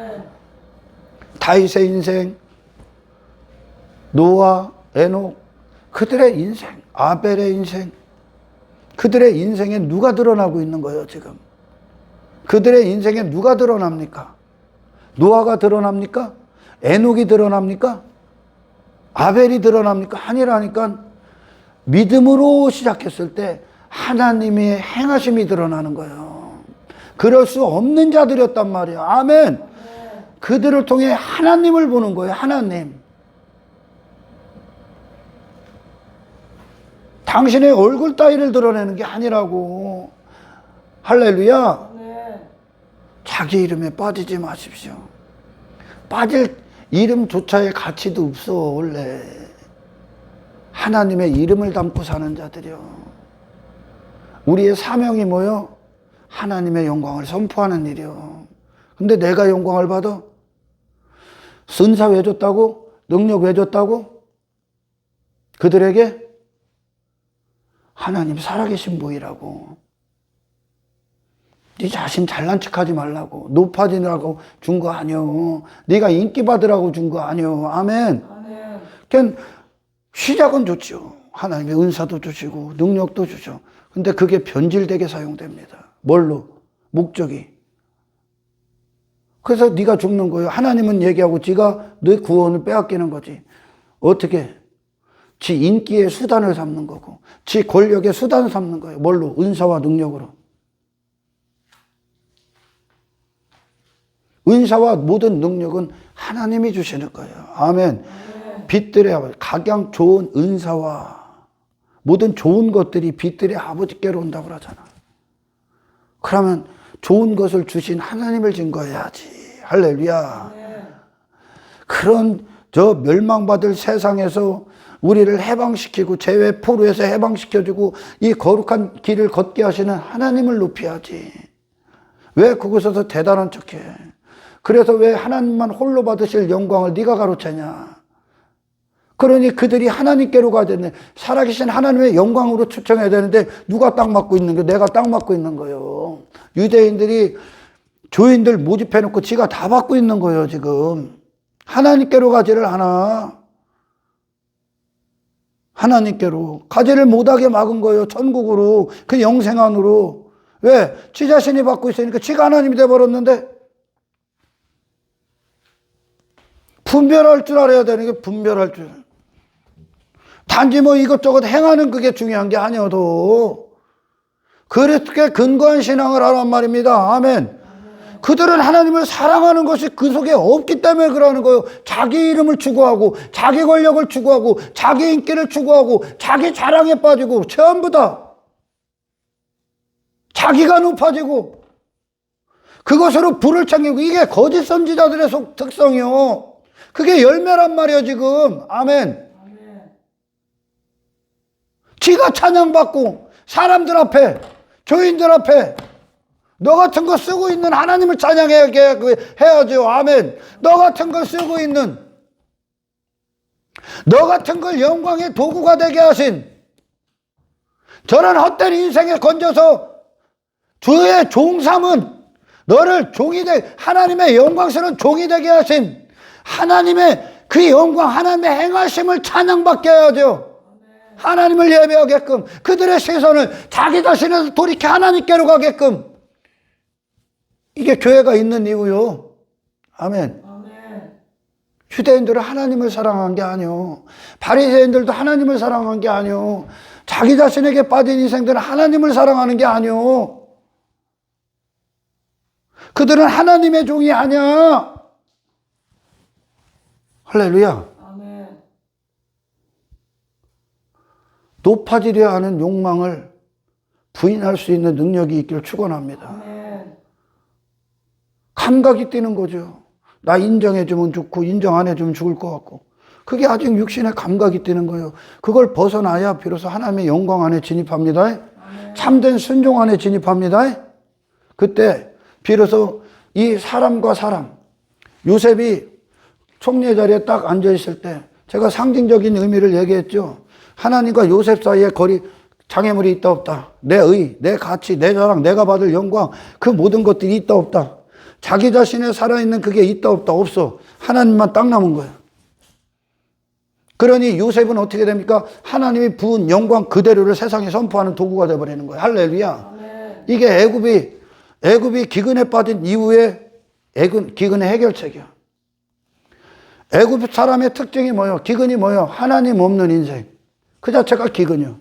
다윗의 인생, 노아, 에녹, 그들의 인생, 아벨의 인생, 그들의 인생에 누가 드러나고 있는 거예요 지금? 그들의 인생에 누가 드러납니까? 노아가 드러납니까? 에녹이 드러납니까? 아벨이 드러납니까? 아니라니까. 믿음으로 시작했을 때 하나님의 행하심이 드러나는 거예요. 그럴 수 없는 자들이었단 말이에요. 아멘. 그들을 통해 하나님을 보는 거예요. 하나님. 당신의 얼굴 따위를 드러내는 게 아니라고. 할렐루야. 자기 이름에 빠지지 마십시오. 빠질 이름조차의 가치도 없어 원래. 하나님의 이름을 담고 사는 자들이요. 우리의 사명이 뭐요? 하나님의 영광을 선포하는 일이요. 근데 내가 영광을 받아? 은사 왜 줬다고? 능력 왜 줬다고? 그들에게 하나님 살아계신 분이라고. 네 자신 잘난 척하지 말라고. 높아지라고 준 거 아니요. 네가 인기 받으라고 준 거 아니요. 아멘. 그냥 시작은 좋죠. 하나님의 은사도 주시고 능력도 주죠. 근데 그게 변질되게 사용됩니다. 뭘로? 목적이. 그래서 네가 죽는 거예요. 하나님은 얘기하고 지가 너 구원을 빼앗기는 거지. 어떻게? 지 인기의 수단을 삼는 거고 지 권력의 수단을 삼는 거예요. 뭘로? 은사와 능력으로. 은사와 모든 능력은 하나님이 주시는 거예요. 아멘. 빛들의 아버지, 각양 좋은 은사와 모든 좋은 것들이 빛들의 아버지께로 온다고 그러잖아. 그러면 좋은 것을 주신 하나님을 증거해야지. 할렐루야. 그런 저 멸망받을 세상에서 우리를 해방시키고 죄의 포로에서 해방시켜주고 이 거룩한 길을 걷게 하시는 하나님을 높여야지. 왜 그곳에서 대단한 척해? 그래서 왜 하나님만 홀로 받으실 영광을 네가 가로채냐? 그러니 그들이 하나님께로 가야 되네. 살아계신 하나님의 영광으로 초청해야 되는데 누가 딱 맡고 있는 거예요? 내가 딱 맡고 있는 거예요. 유대인들이 교인들 모집해놓고 지가 다 받고 있는 거예요 지금. 하나님께로 가지를 않아. 하나님께로 가지를 못하게 막은 거예요. 천국으로, 그 영생 안으로. 왜? 지 자신이 받고 있으니까 지가 하나님이 돼버렸는데. 분별할 줄 알아야 되는 게 분별할 줄. 단지 뭐 이것저것 행하는 그게 중요한 게 아니어도 그렇게 근거한 신앙을 하란 말입니다. 아멘. 그들은 하나님을 사랑하는 것이 그 속에 없기 때문에 그러는 거예요. 자기 이름을 추구하고 자기 권력을 추구하고 자기 인기를 추구하고 자기 자랑에 빠지고 전부 다 자기가 높아지고 그것으로 불을 챙기고 이게 거짓 선지자들의 특성이요. 그게 열매란 말이에요 지금. 아멘. 지가 찬양받고 사람들 앞에 교인들 앞에 너 같은 거 쓰고 있는 하나님을 찬양해야죠. 아멘. 너 같은 걸 쓰고 있는 너 같은 걸 영광의 도구가 되게 하신 저런 헛된 인생에 건져서 주의 종 삼은 너를 종이 하나님의 영광스러운 종이 되게 하신 하나님의 그 영광 하나님의 행하심을 찬양받게 해야죠. 하나님을 예배하게끔 그들의 시선을 자기 자신에서 돌이켜 하나님께로 가게끔. 이게 교회가 있는 이유요. 아멘. 유대인들은 하나님을 사랑한 게 아니요. 바리새인들도 하나님을 사랑한 게 아니요. 자기 자신에게 빠진 인생들은 하나님을 사랑하는 게 아니요. 그들은 하나님의 종이 아니야. 할렐루야. 아멘. 높아지려 하는 욕망을 부인할 수 있는 능력이 있기를 축원합니다. 아멘. 감각이 뛰는 거죠. 나 인정해주면 좋고 인정 안 해주면 죽을 것 같고. 그게 아직 육신의 감각이 뛰는 거예요. 그걸 벗어나야 비로소 하나님의 영광 안에 진입합니다. 아멘. 참된 순종 안에 진입합니다. 그때 비로소 이 사람과 사람, 요셉이 총리의 자리에 딱 앉아있을 때 제가 상징적인 의미를 얘기했죠. 하나님과 요셉 사이에 거리, 장애물이 있다 없다. 내 의, 내 가치, 내 자랑, 내가 받을 영광, 그 모든 것들이 있다 없다. 자기 자신에 살아있는 그게 있다 없다 없어. 하나님만 딱 남은 거예요. 그러니 요셉은 어떻게 됩니까? 하나님이 부은 영광 그대로를 세상에 선포하는 도구가 되어버리는 거예요. 할렐루야. 아멘. 이게 애굽이 기근에 빠진 이후에 기근의 해결책이야. 애굽 사람의 특징이 뭐예요? 기근이 뭐예요? 하나님 없는 인생. 그 자체가 기근이요.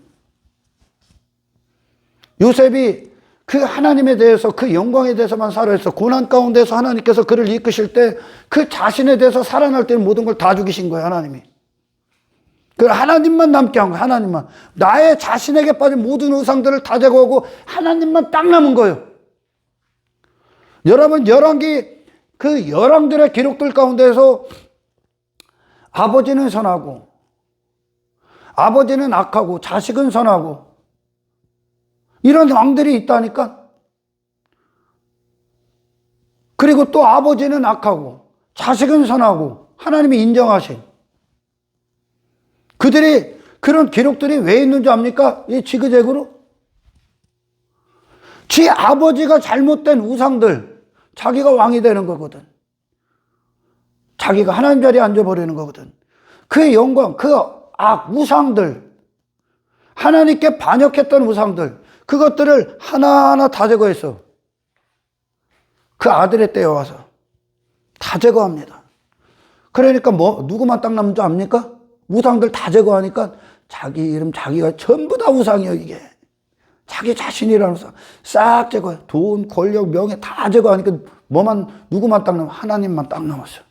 요셉이 그 하나님에 대해서, 그 영광에 대해서만 살아있어. 고난 가운데서 하나님께서 그를 이끄실 때 그 자신에 대해서 살아날 때는 모든 걸 다 죽이신 거예요, 하나님이. 그 하나님만 남게 한 거예요, 하나님만. 나의 자신에게 빠진 모든 우상들을 다 제거하고 하나님만 딱 남은 거예요. 여러분, 열왕기, 그 열왕들의 기록들 가운데서 아버지는 선하고, 아버지는 악하고, 자식은 선하고, 이런 왕들이 있다니까. 그리고 또 아버지는 악하고 자식은 선하고 하나님이 인정하신 그들이 그런 기록들이 왜 있는지 압니까? 이 지그재그로 지 아버지가 잘못된 우상들, 자기가 왕이 되는 거거든. 자기가 하나님 자리에 앉아버리는 거거든. 그 영광, 그 우상들, 하나님께 반역했던 우상들, 그것들을 하나하나 다 제거했어. 그 아들의 때에 와서 다 제거합니다. 그러니까 누구만 딱 남는 줄 압니까? 우상들 다 제거하니까 자기 이름, 자기가 전부 다 우상이에요, 이게. 자기 자신이라는 우상 싹 제거해. 돈, 권력, 명예 다 제거하니까 누구만 딱 남아? 하나님만 딱 남았어.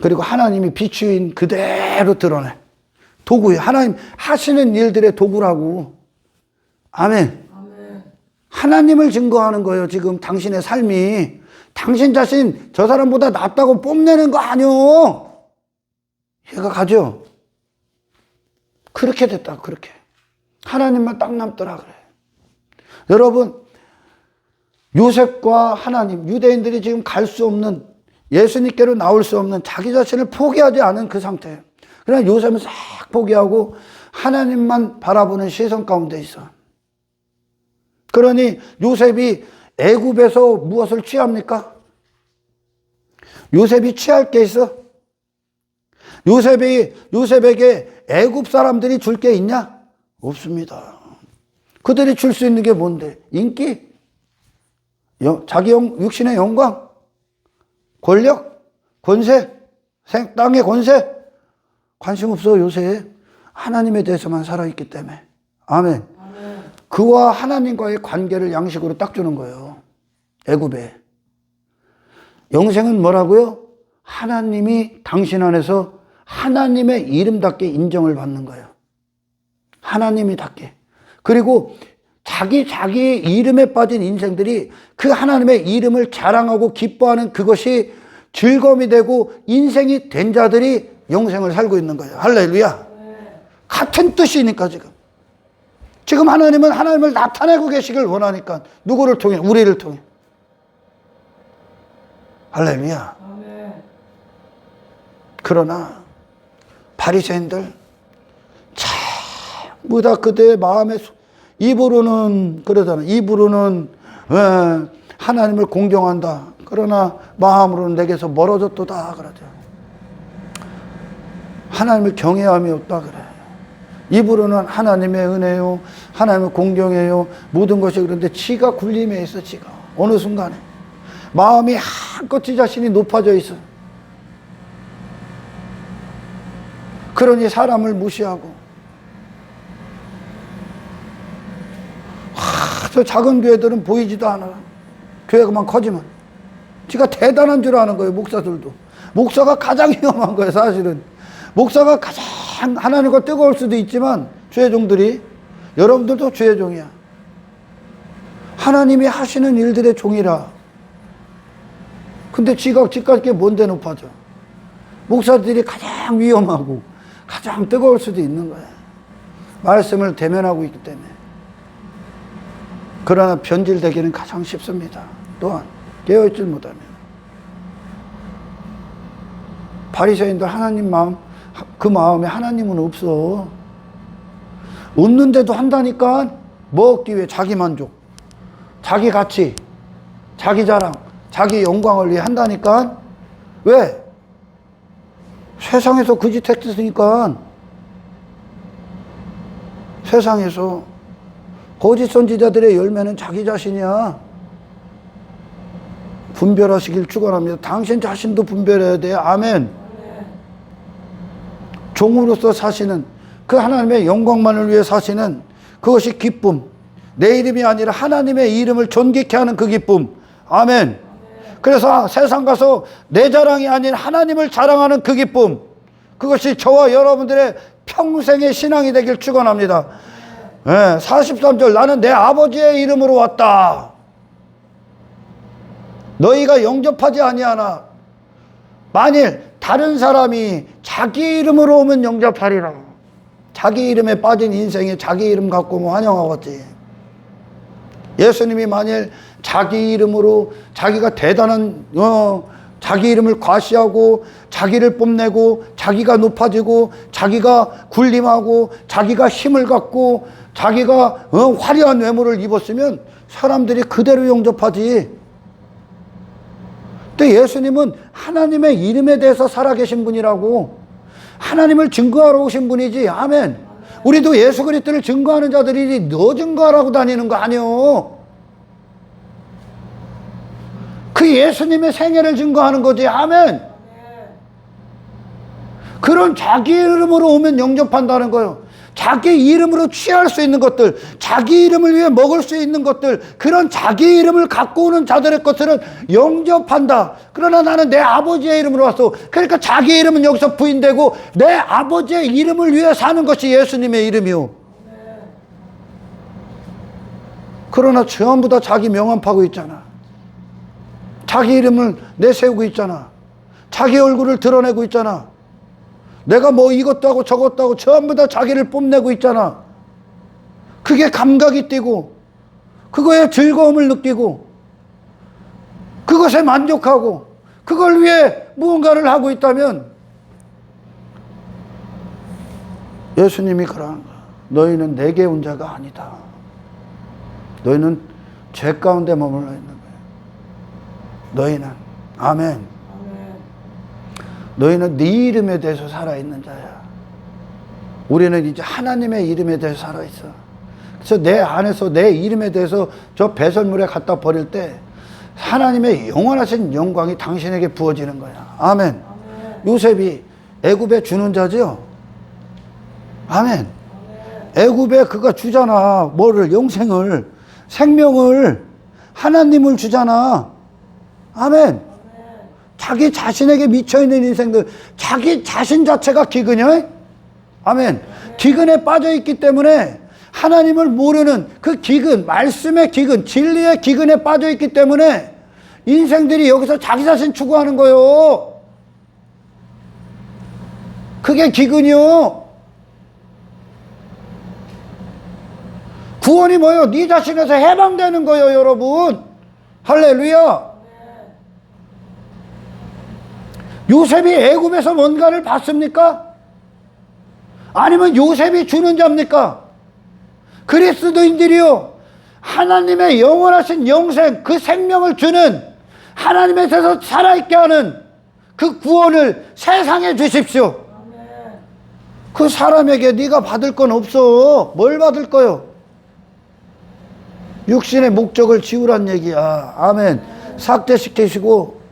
그리고 하나님이 비추인 그대로 드러내. 도구예요. 하나님 하시는 일들의 도구라고. 아멘. 아멘. 하나님을 증거하는 거예요. 지금 당신의 삶이. 당신 자신 저 사람보다 낫다고 뽐내는 거 아니요. 이해가 가죠? 그렇게 됐다. 그렇게. 하나님만 딱 남더라 그래. 여러분, 요셉과 하나님, 유대인들이 지금 갈 수 없는, 예수님께로 나올 수 없는, 자기 자신을 포기하지 않은 그 상태예요. 그러나 요셉은 싹 포기하고 하나님만 바라보는 시선 가운데 있어. 그러니 요셉이 애굽에서 무엇을 취합니까? 요셉이 취할 게 있어? 요셉에게 애굽 사람들이 줄 게 있냐? 없습니다. 그들이 줄 수 있는 게 뭔데? 인기? 자기 육신의 영광? 권력? 권세? 땅의 권세? 관심 없어, 요새. 하나님에 대해서만 살아있기 때문에. 아멘. 그와 하나님과의 관계를 양식으로 딱 주는 거예요. 애굽에. 영생은 뭐라고요? 하나님이 당신 안에서 하나님의 이름답게 인정을 받는 거예요. 하나님이 답게. 그리고 자기의 이름에 빠진 인생들이 그 하나님의 이름을 자랑하고 기뻐하는 그것이 즐거움이 되고 인생이 된 자들이 영생을 살고 있는 거예요. 할렐루야. 같은 뜻이니까 지금 하나님은 하나님을 나타내고 계시길 원하니까 누구를 통해? 우리를 통해. 할렐루야. 아멘. 그러나 바리새인들 전부 다 그들의 마음에 입으로는 그러잖아. 입으로는 하나님을 공경한다. 그러나 마음으로는 내게서 멀어졌도다 그러죠. 하나님을 경외함이 없다 그래. 입으로는 하나님의 은혜요, 하나님을 공경해요, 모든 것이. 그런데 지가 굴림에 있어. 지가 어느 순간에 마음이 한껏 지 자신이 높아져 있어. 그러니 사람을 무시하고, 저 작은 교회들은 보이지도 않아. 교회가만 커지면 지가 대단한 줄 아는 거예요. 목사들도. 목사가 가장 위험한 거예요. 사실은 목사가 가장 하나님과 뜨거울 수도 있지만 죄종들이, 여러분들도 죄종이야. 하나님이 하시는 일들의 종이라. 근데 지가 게 뭔데 높아져. 목사들이 가장 위험하고 가장 뜨거울 수도 있는 거야. 말씀을 대면하고 있기 때문에. 그러나 변질되기는 가장 쉽습니다. 또한 깨어있질 못하면. 바리새인들 하나님 마음, 그 마음에 하나님은 없어. 없는데도 한다니까. 뭐 얻기 위해? 자기 만족, 자기 가치, 자기 자랑, 자기 영광을 위해 한다니까. 왜? 세상에서 그 짓 했으니까. 세상에서 거짓 선지자들의 열매는 자기 자신이야. 분별하시길 축원합니다. 당신 자신도 분별해야 돼요. 아멘. 종으로서 사시는, 그 하나님의 영광만을 위해 사시는 그것이 기쁨. 내 이름이 아니라 하나님의 이름을 존귀케 하는 그 기쁨. 아멘. 그래서 세상 가서 내 자랑이 아닌 하나님을 자랑하는 그 기쁨. 그것이 저와 여러분들의 평생의 신앙이 되길 축원합니다. 43절, 나는 내 아버지의 이름으로 왔다. 너희가 영접하지 아니하나 만일 다른 사람이 자기 이름으로 오면 영접하리라. 자기 이름에 빠진 인생에 자기 이름 갖고 오면 환영하겠지. 예수님이 만일 자기 이름으로, 자기가 대단한 자기 이름을 과시하고 자기를 뽐내고 자기가 높아지고 자기가 군림하고 자기가 힘을 갖고 자기가 화려한 외모를 입었으면 사람들이 그대로 영접하지. 근데 예수님은 하나님의 이름에 대해서 살아계신 분이라고, 하나님을 증거하러 오신 분이지. 아멘. 우리도 예수 그리스도를 증거하는 자들이지 너 증거하라고 다니는 거 아니요. 그 예수님의 생애를 증거하는 거지. 아멘. 그런 자기 이름으로 오면 영접한다는 거예요. 자기 이름으로 취할 수 있는 것들, 자기 이름을 위해 먹을 수 있는 것들, 그런 자기 이름을 갖고 오는 자들의 것들은 영접한다. 그러나 나는 내 아버지의 이름으로 왔어. 그러니까 자기 이름은 여기서 부인되고 내 아버지의 이름을 위해 사는 것이 예수님의 이름이요. 그러나 전부 다 자기 명함 파고 있잖아. 자기 이름을 내세우고 있잖아. 자기 얼굴을 드러내고 있잖아. 내가 뭐 이것도 하고 저것도 하고 전부 다 자기를 뽐내고 있잖아. 그게 감각이 뛰고 그거에 즐거움을 느끼고 그것에 만족하고 그걸 위해 무언가를 하고 있다면 예수님이 그러는 거야. 너희는 내게 온 자가 아니다. 너희는 죄 가운데 머물러 있는 거야. 너희는. 아멘. 너희는 네 이름에 대해서 살아있는 자야. 우리는 이제 하나님의 이름에 대해서 살아있어. 그래서 내 안에서 내 이름에 대해서 저 배설물에 갖다 버릴 때 하나님의 영원하신 영광이 당신에게 부어지는 거야. 아멘. 요셉이 애굽에 주는 자죠. 아멘. 애굽에 그가 주잖아. 뭐를? 영생을, 생명을, 하나님을 주잖아. 아멘. 자기 자신에게 미쳐있는 인생들, 자기 자신 자체가 기근이야. 아멘. 기근에 빠져있기 때문에 하나님을 모르는 그 기근, 말씀의 기근, 진리의 기근에 빠져있기 때문에 인생들이 여기서 자기 자신 추구하는 거요. 그게 기근이요. 구원이 뭐예요? 네 자신에서 해방되는 거예요, 여러분. 할렐루야. 요셉이 애굽에서 뭔가를 받습니까? 아니면 요셉이 주는 자입니까? 그리스도인들이요, 하나님의 영원하신 영생, 그 생명을 주는, 하나님의 데서 살아있게 하는 그 구원을 세상에 주십시오. 그 사람에게 네가 받을 건 없어. 뭘 받을 거요? 육신의 목적을 지우란 얘기야. 아멘. 삭제시키시고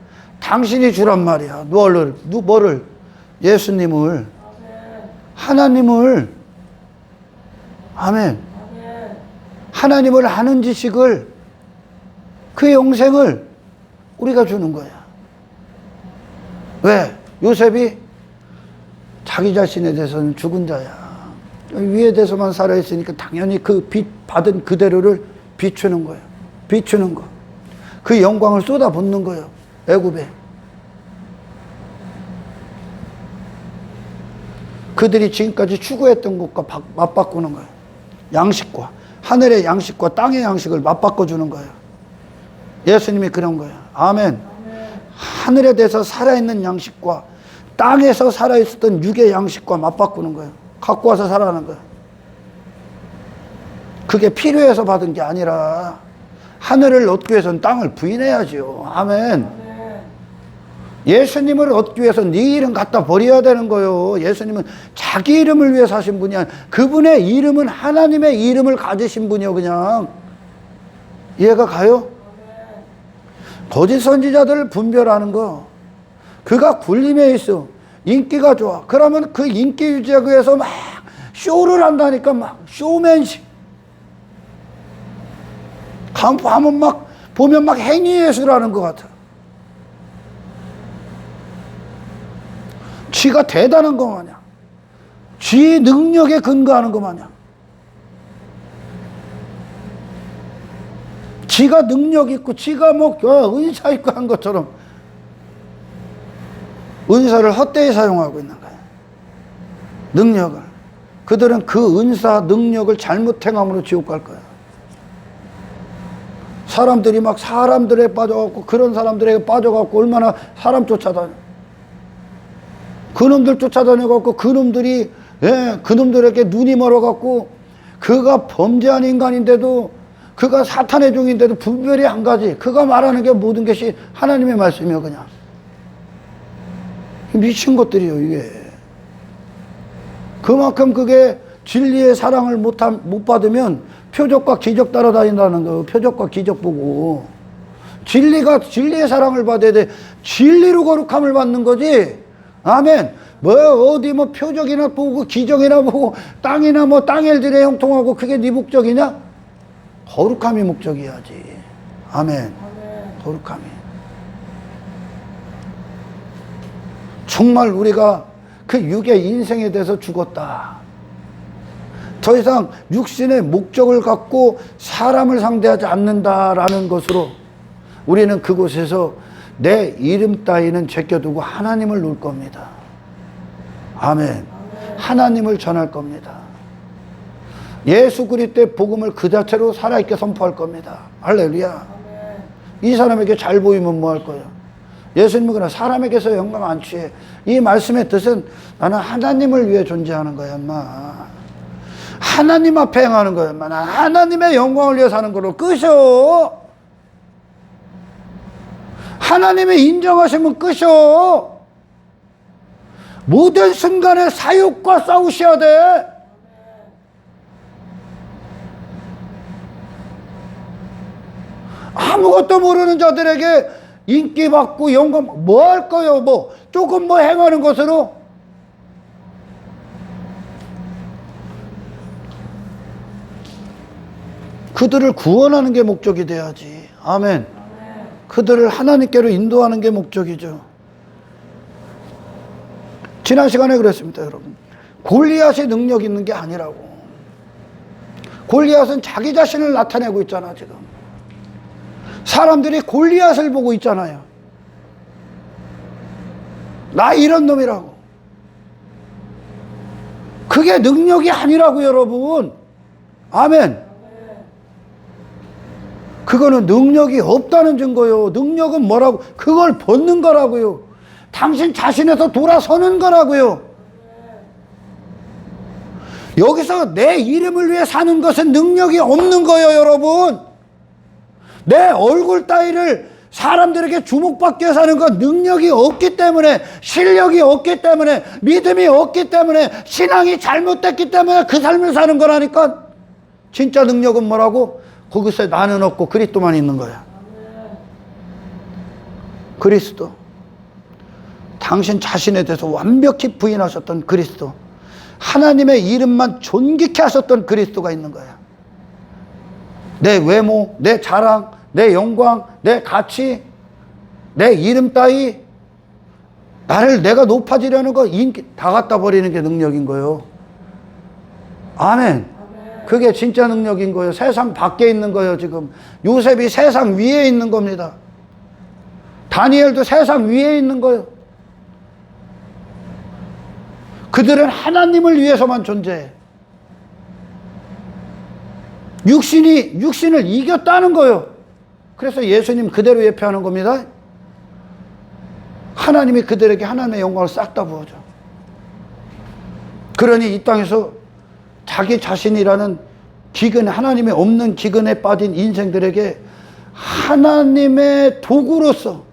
당신이 주란 말이야. 뭐를? 예수님을. 하나님을, 아멘. 하나님을 아는 지식을, 그 영생을 우리가 주는 거야. 왜? 요셉이 자기 자신에 대해서는 죽은 자야. 위에 대해서만 살아있으니까 당연히 그 빚 받은 그대로를 비추는 거예요. 비추는 거. 그 영광을 쏟아붓는 거예요. 애굽에. 그들이 지금까지 추구했던 것과 맞바꾸는 거예요. 양식과, 하늘의 양식과 땅의 양식을 맞바꿔주는 거예요. 예수님이 그런 거예요. 아멘. 하늘에 대해서 살아있는 양식과 땅에서 살아있었던 육의 양식과 맞바꾸는 거예요. 갖고 와서 살아가는 거예요. 그게 필요해서 받은 게 아니라 하늘을 얻기 위해서는 땅을 부인해야지요. 아멘. 예수님을 얻기 위해서 네 이름 갖다 버려야 되는 거예요. 예수님은 자기 이름을 위해 사신 분이 아니라 그분의 이름은 하나님의 이름을 가지신 분이요. 그냥 이해가 가요? 거짓 선지자들을 분별하는 거, 그가 굴림에 있어 인기가 좋아. 그러면 그 인기 유지하기 위해서 막 쇼를 한다니까. 막 쇼맨식. 하면 막 보면 막 행위예술하는 것 같아. 지가 대단한 거 마냥, 지 능력에 근거하는 거 마냥, 지가 능력 있고 지가 뭐 은사 있고 한 것처럼 은사를 헛되이 사용하고 있는 거예요. 능력을. 그들은 그 은사 능력을 잘못 행함으로 지옥 갈 거예요. 사람들이 막 사람들에 빠져갖고, 그런 사람들에게 빠져갖고 얼마나 사람 쫓아다녀. 그놈들 쫓아다녀갖고 그놈들이, 그놈들에게 눈이 멀어갖고 그가 범죄한 인간인데도, 그가 사탄의 종인데도 분별이 한 가지. 그가 말하는 게 모든 것이 하나님의 말씀이요. 그냥 미친 것들이요 이게. 그만큼 그게 진리의 사랑을 못 받으면 표적과 기적 따라다닌다는 거예요. 표적과 기적 보고. 진리의 사랑을 받아야 돼. 진리로 거룩함을 받는 거지. 아멘. 뭐 어디 뭐 표적이나 보고 기적이나 보고 땅이나 뭐 땅엘들에 형통하고 그게 네 목적이냐? 거룩함이 목적이야지. 아멘. 거룩함이. 정말 우리가 그 육의 인생에 대해서 죽었다. 더 이상 육신의 목적을 갖고 사람을 상대하지 않는다라는 것으로 우리는 그곳에서 내 이름 따위는 제껴두고 하나님을 놓을 겁니다. 아멘. 하나님을 전할 겁니다. 예수 그리스도의 복음을 그 자체로 살아있게 선포할 겁니다. 할렐루야. 이 사람에게 잘 보이면 뭐 할 거예요? 예수님은 그러나 사람에게서 영광 안 취해. 이 말씀의 뜻은 나는 하나님을 위해 존재하는 거야, 인마. 하나님 앞에 행하는 거야, 인마. 난 하나님의 영광을 위해 사는 거로 끝이요. 하나님이 인정하시면 끝이요. 모든 순간에 사욕과 싸우셔야 돼. 아무것도 모르는 자들에게 인기 받고 영광 뭐 할 거요? 뭐 조금 뭐 행하는 것으로 그들을 구원하는 게 목적이 돼야지. 아멘. 그들을 하나님께로 인도하는 게 목적이죠. 지난 시간에 그랬습니다, 여러분. 골리앗이 능력 있는 게 아니라고. 골리앗은 자기 자신을 나타내고 있잖아, 지금. 사람들이 골리앗을 보고 있잖아요. 나 이런 놈이라고. 그게 능력이 아니라고, 여러분. 아멘. 그거는 능력이 없다는 증거요. 능력은 뭐라고? 그걸 벗는 거라고요. 당신 자신에서 돌아서는 거라고요. 여기서 내 이름을 위해 사는 것은 능력이 없는 거예요, 여러분. 내 얼굴 따위를 사람들에게 주목받기 위해 사는 건 능력이 없기 때문에, 실력이 없기 때문에, 믿음이 없기 때문에, 신앙이 잘못됐기 때문에 그 삶을 사는 거라니까. 진짜 능력은 뭐라고? 거기서 나는 없고 그리스도만 있는 거야. 그리스도. 당신 자신에 대해서 완벽히 부인하셨던 그리스도. 하나님의 이름만 존귀케 하셨던 그리스도가 있는 거야. 내 외모, 내 자랑, 내 영광, 내 가치, 내 이름 따위, 내가 높아지려는 거 다 갖다 버리는 게 능력인 거예요. 아멘. 그게 진짜 능력인 거예요. 세상 밖에 있는 거예요. 지금 요셉이 세상 위에 있는 겁니다. 다니엘도 세상 위에 있는 거예요. 그들은 하나님을 위해서만 존재해. 육신을 이겼다는 거예요. 그래서 예수님 그대로 예표하는 겁니다. 하나님이 그들에게 하나님의 영광을 싹 다 부어줘. 그러니 이 땅에서 자기 자신이라는 기근, 하나님이 없는 기근에 빠진 인생들에게 하나님의 도구로서,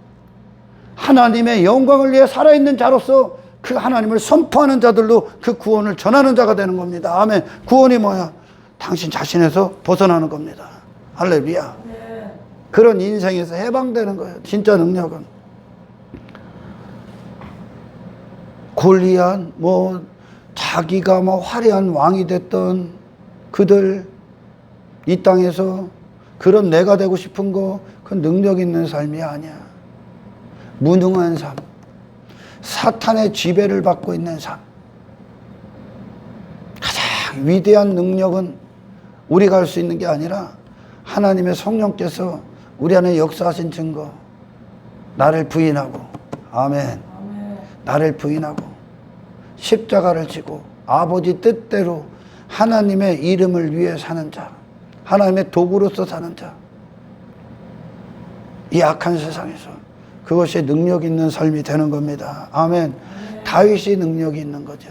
하나님의 영광을 위해 살아있는 자로서 그 하나님을 선포하는 자들로 그 구원을 전하는 자가 되는 겁니다. 아멘. 구원이 뭐야? 당신 자신에서 벗어나는 겁니다. 할렐루야. 그런 인생에서 해방되는 거예요. 진짜 능력은. 골리앗, 자기가 화려한 왕이 됐던 그들, 이 땅에서 그런 내가 되고 싶은 거, 그건 능력 있는 삶이 아니야. 무능한 삶, 사탄의 지배를 받고 있는 삶. 가장 위대한 능력은 우리가 할 수 있는 게 아니라 하나님의 성령께서 우리 안에 역사하신 증거, 나를 부인하고, 아멘. 나를 부인하고 십자가를 지고 아버지 뜻대로 하나님의 이름을 위해 사는 자, 하나님의 도구로서 사는 자, 이 악한 세상에서 그것이 능력 있는 삶이 되는 겁니다. 아멘. 다윗이 능력이 있는 거죠.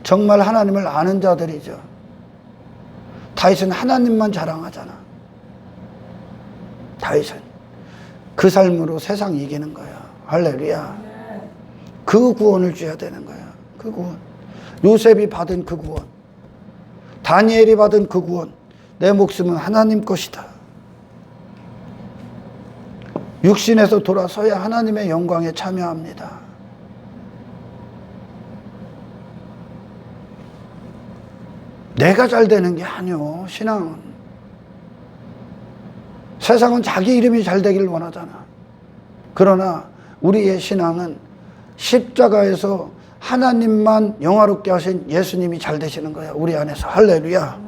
정말 하나님을 아는 자들이죠. 다윗은 하나님만 자랑하잖아. 다윗은 그 삶으로 세상 이기는 거야. 할렐루야. 그 구원을 줘야 되는 거야. 그 구원. 요셉이 받은 그 구원, 다니엘이 받은 그 구원, 내 목숨은 하나님 것이다. 육신에서 돌아서야 하나님의 영광에 참여합니다. 내가 잘 되는 게 아니오. 신앙은. 세상은 자기 이름이 잘 되길 원하잖아. 그러나 우리의 신앙은 십자가에서 하나님만 영화롭게 하신 예수님이 잘 되시는 거야. 우리 안에서. 할렐루야.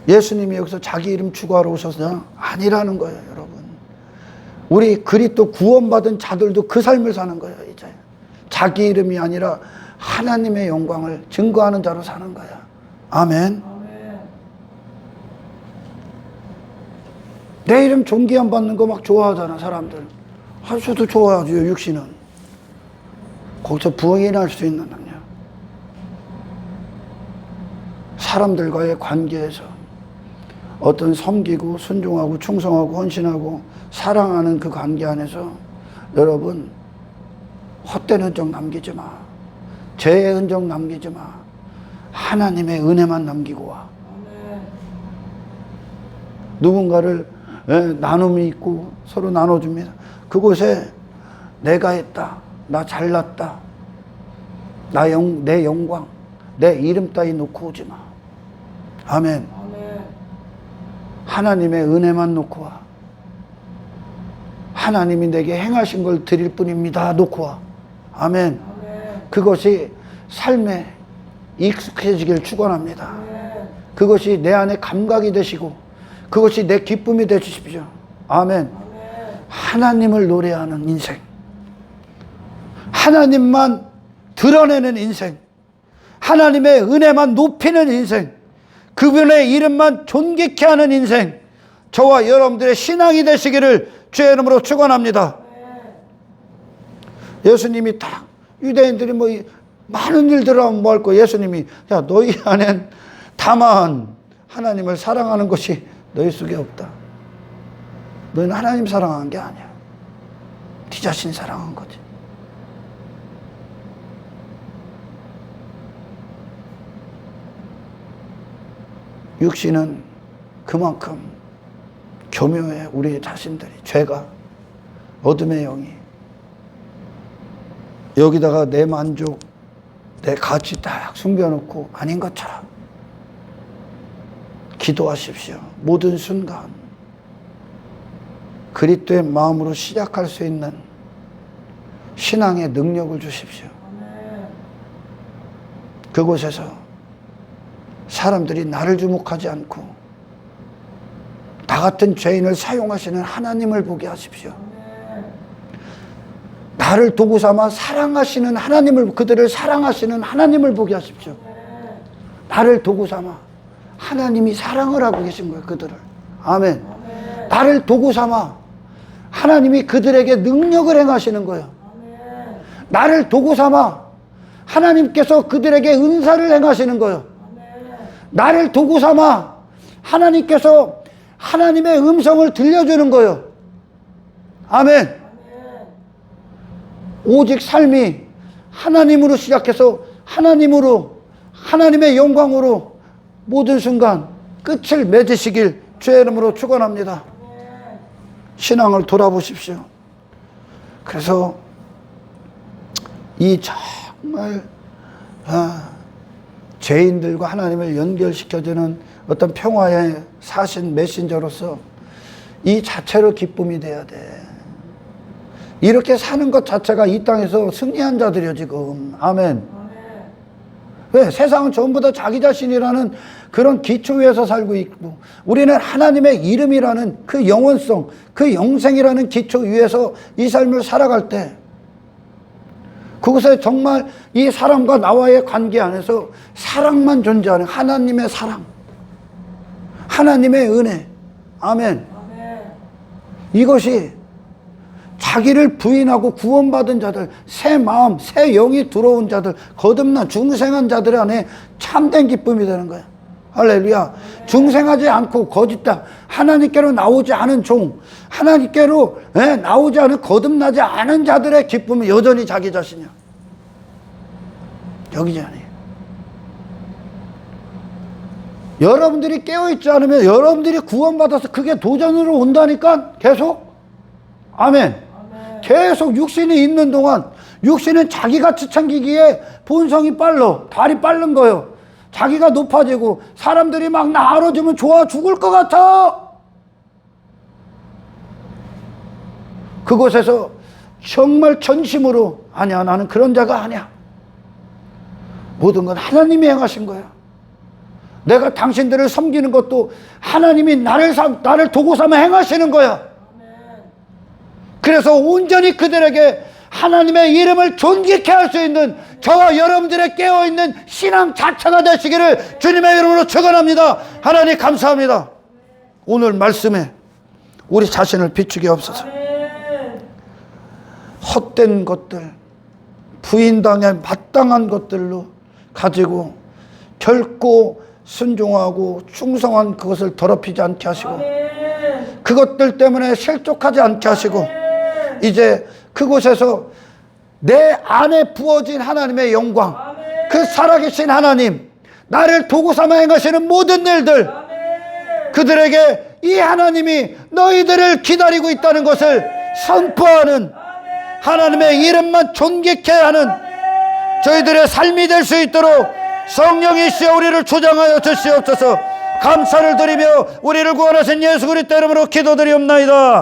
예수님이 여기서 자기 이름 추구하러 오셔서 아니라는 거예요, 여러분. 우리 그리스도 구원받은 자들도 그 삶을 사는 거예요, 이제. 자기 이름이 아니라 하나님의 영광을 증거하는 자로 사는 거야. 아멘. 내 이름 존귀함 받는 거 막 좋아하잖아, 사람들. 저도 좋아하죠, 육신은. 거기서 부인할 수 있는 능력. 사람들과의 관계에서 어떤 섬기고 순종하고 충성하고 헌신하고 사랑하는 그 관계 안에서 여러분, 헛된 흔적 남기지 마. 죄의 흔적 남기지 마. 하나님의 은혜만 남기고 와. 누군가를 나눔이 있고 서로 나눠줍니다. 그곳에 내가 했다, 나 잘났다, 내 영광, 내 이름 따위 놓고 오지 마. 아멘. 하나님의 은혜만 놓고 와. 하나님이 내게 행하신 걸 드릴 뿐입니다. 놓고 와. 아멘. 그것이 삶에 익숙해지길 축원합니다. 그것이 내 안에 감각이 되시고 그것이 내 기쁨이 되주십시오. 아멘. 하나님을 노래하는 인생, 하나님만 드러내는 인생, 하나님의 은혜만 높이는 인생, 그분의 이름만 존귀케 하는 인생, 저와 여러분들의 신앙이 되시기를 주의 이름으로 축원합니다. 예수님이 딱 유대인들이 많은 일들을 하면 뭐 할 거야. 예수님이 야, 너희 안엔 다만 하나님을 사랑하는 것이 너희 속에 없다. 너희는 하나님 사랑한 게 아니야. 네 자신 사랑한 거지. 육신은 그만큼 교묘해. 우리 자신들이, 죄가, 어둠의 영이 여기다가 내 만족, 내 가치 딱 숨겨놓고 아닌 것처럼 기도하십시오. 모든 순간 그리스도의 마음으로 시작할 수 있는 신앙의 능력을 주십시오. 그곳에서 사람들이 나를 주목하지 않고 나 같은 죄인을 사용하시는 하나님을 보게 하십시오. 나를 도구 삼아 사랑하시는 하나님을, 그들을 사랑하시는 하나님을 보게 하십시오. 나를 도구 삼아 하나님이 사랑을 하고 계신 거예요, 그들을. 아멘. 나를 도구 삼아 하나님이 그들에게 능력을 행하시는 거예요. 나를 도구 삼아 하나님께서 그들에게 은사를 행하시는 거예요. 나를 도구 삼아 하나님께서 하나님의 음성을 들려주는 거예요. 아멘. 오직 삶이 하나님으로 시작해서 하나님으로, 하나님의 영광으로 모든 순간 끝을 맺으시길 주의 이름으로 축원합니다. 신앙을 돌아보십시오. 그래서 이 정말 죄인들과 하나님을 연결시켜주는 어떤 평화의 사신 메신저로서 이 자체로 기쁨이 돼야 돼. 이렇게 사는 것 자체가 이 땅에서 승리한 자들이요 지금. 아멘. 왜? 세상은 전부 다 자기 자신이라는 그런 기초 위에서 살고 있고, 우리는 하나님의 이름이라는 그 영원성, 그 영생이라는 기초 위에서 이 삶을 살아갈 때, 그것에 정말 이 사람과 나와의 관계 안에서 사랑만 존재하는 하나님의 사랑, 하나님의 은혜. 아멘. 이것이 자기를 부인하고 구원받은 자들, 새 마음, 새 영이 들어온 자들, 거듭난 중생한 자들 안에 참된 기쁨이 되는 거예요. 할렐루야. 중생하지 않고 거짓다, 하나님께로 나오지 않은 종, 하나님께로 나오지 않은, 거듭나지 않은 자들의 기쁨은 여전히 자기 자신이야. 여기지 아니에요. 여러분들이 깨어있지 않으면 여러분들이 구원받아서 그게 도전으로 온다니까. 계속. 아멘. 계속 육신이 있는 동안, 육신은 자기같이 챙기기에 본성이 빨라. 발이 빠른 거예요. 자기가 높아지고 사람들이 막 나 알아주면 좋아 죽을 것 같아. 그곳에서 정말 전심으로, 아니야, 나는 그런 자가 아니야. 모든 건 하나님이 행하신 거야. 내가 당신들을 섬기는 것도 하나님이 나를 도구 삼아 행하시는 거야. 그래서 온전히 그들에게 하나님의 이름을 존귀케 할 수 있는 저와 여러분들의 깨어있는 신앙 자체가 되시기를 주님의 이름으로 축원합니다. 하나님 감사합니다. 오늘 말씀에 우리 자신을 비추게 없어서 헛된 것들, 부인당에 마땅한 것들로 가지고 결코 순종하고 충성한 그것을 더럽히지 않게 하시고, 그것들 때문에 실족하지 않게 하시고, 이제 그곳에서 내 안에 부어진 하나님의 영광, 그 살아계신 하나님, 나를 도구 삼아 행하시는 모든 일들, 그들에게 이 하나님이 너희들을 기다리고 있다는 것을 선포하는, 하나님의 이름만 존귀케 하는 저희들의 삶이 될 수 있도록 성령이시여 우리를 주장하여 주시옵소서. 감사를 드리며 우리를 구원하신 예수 그리스도 이름으로 기도드리옵나이다.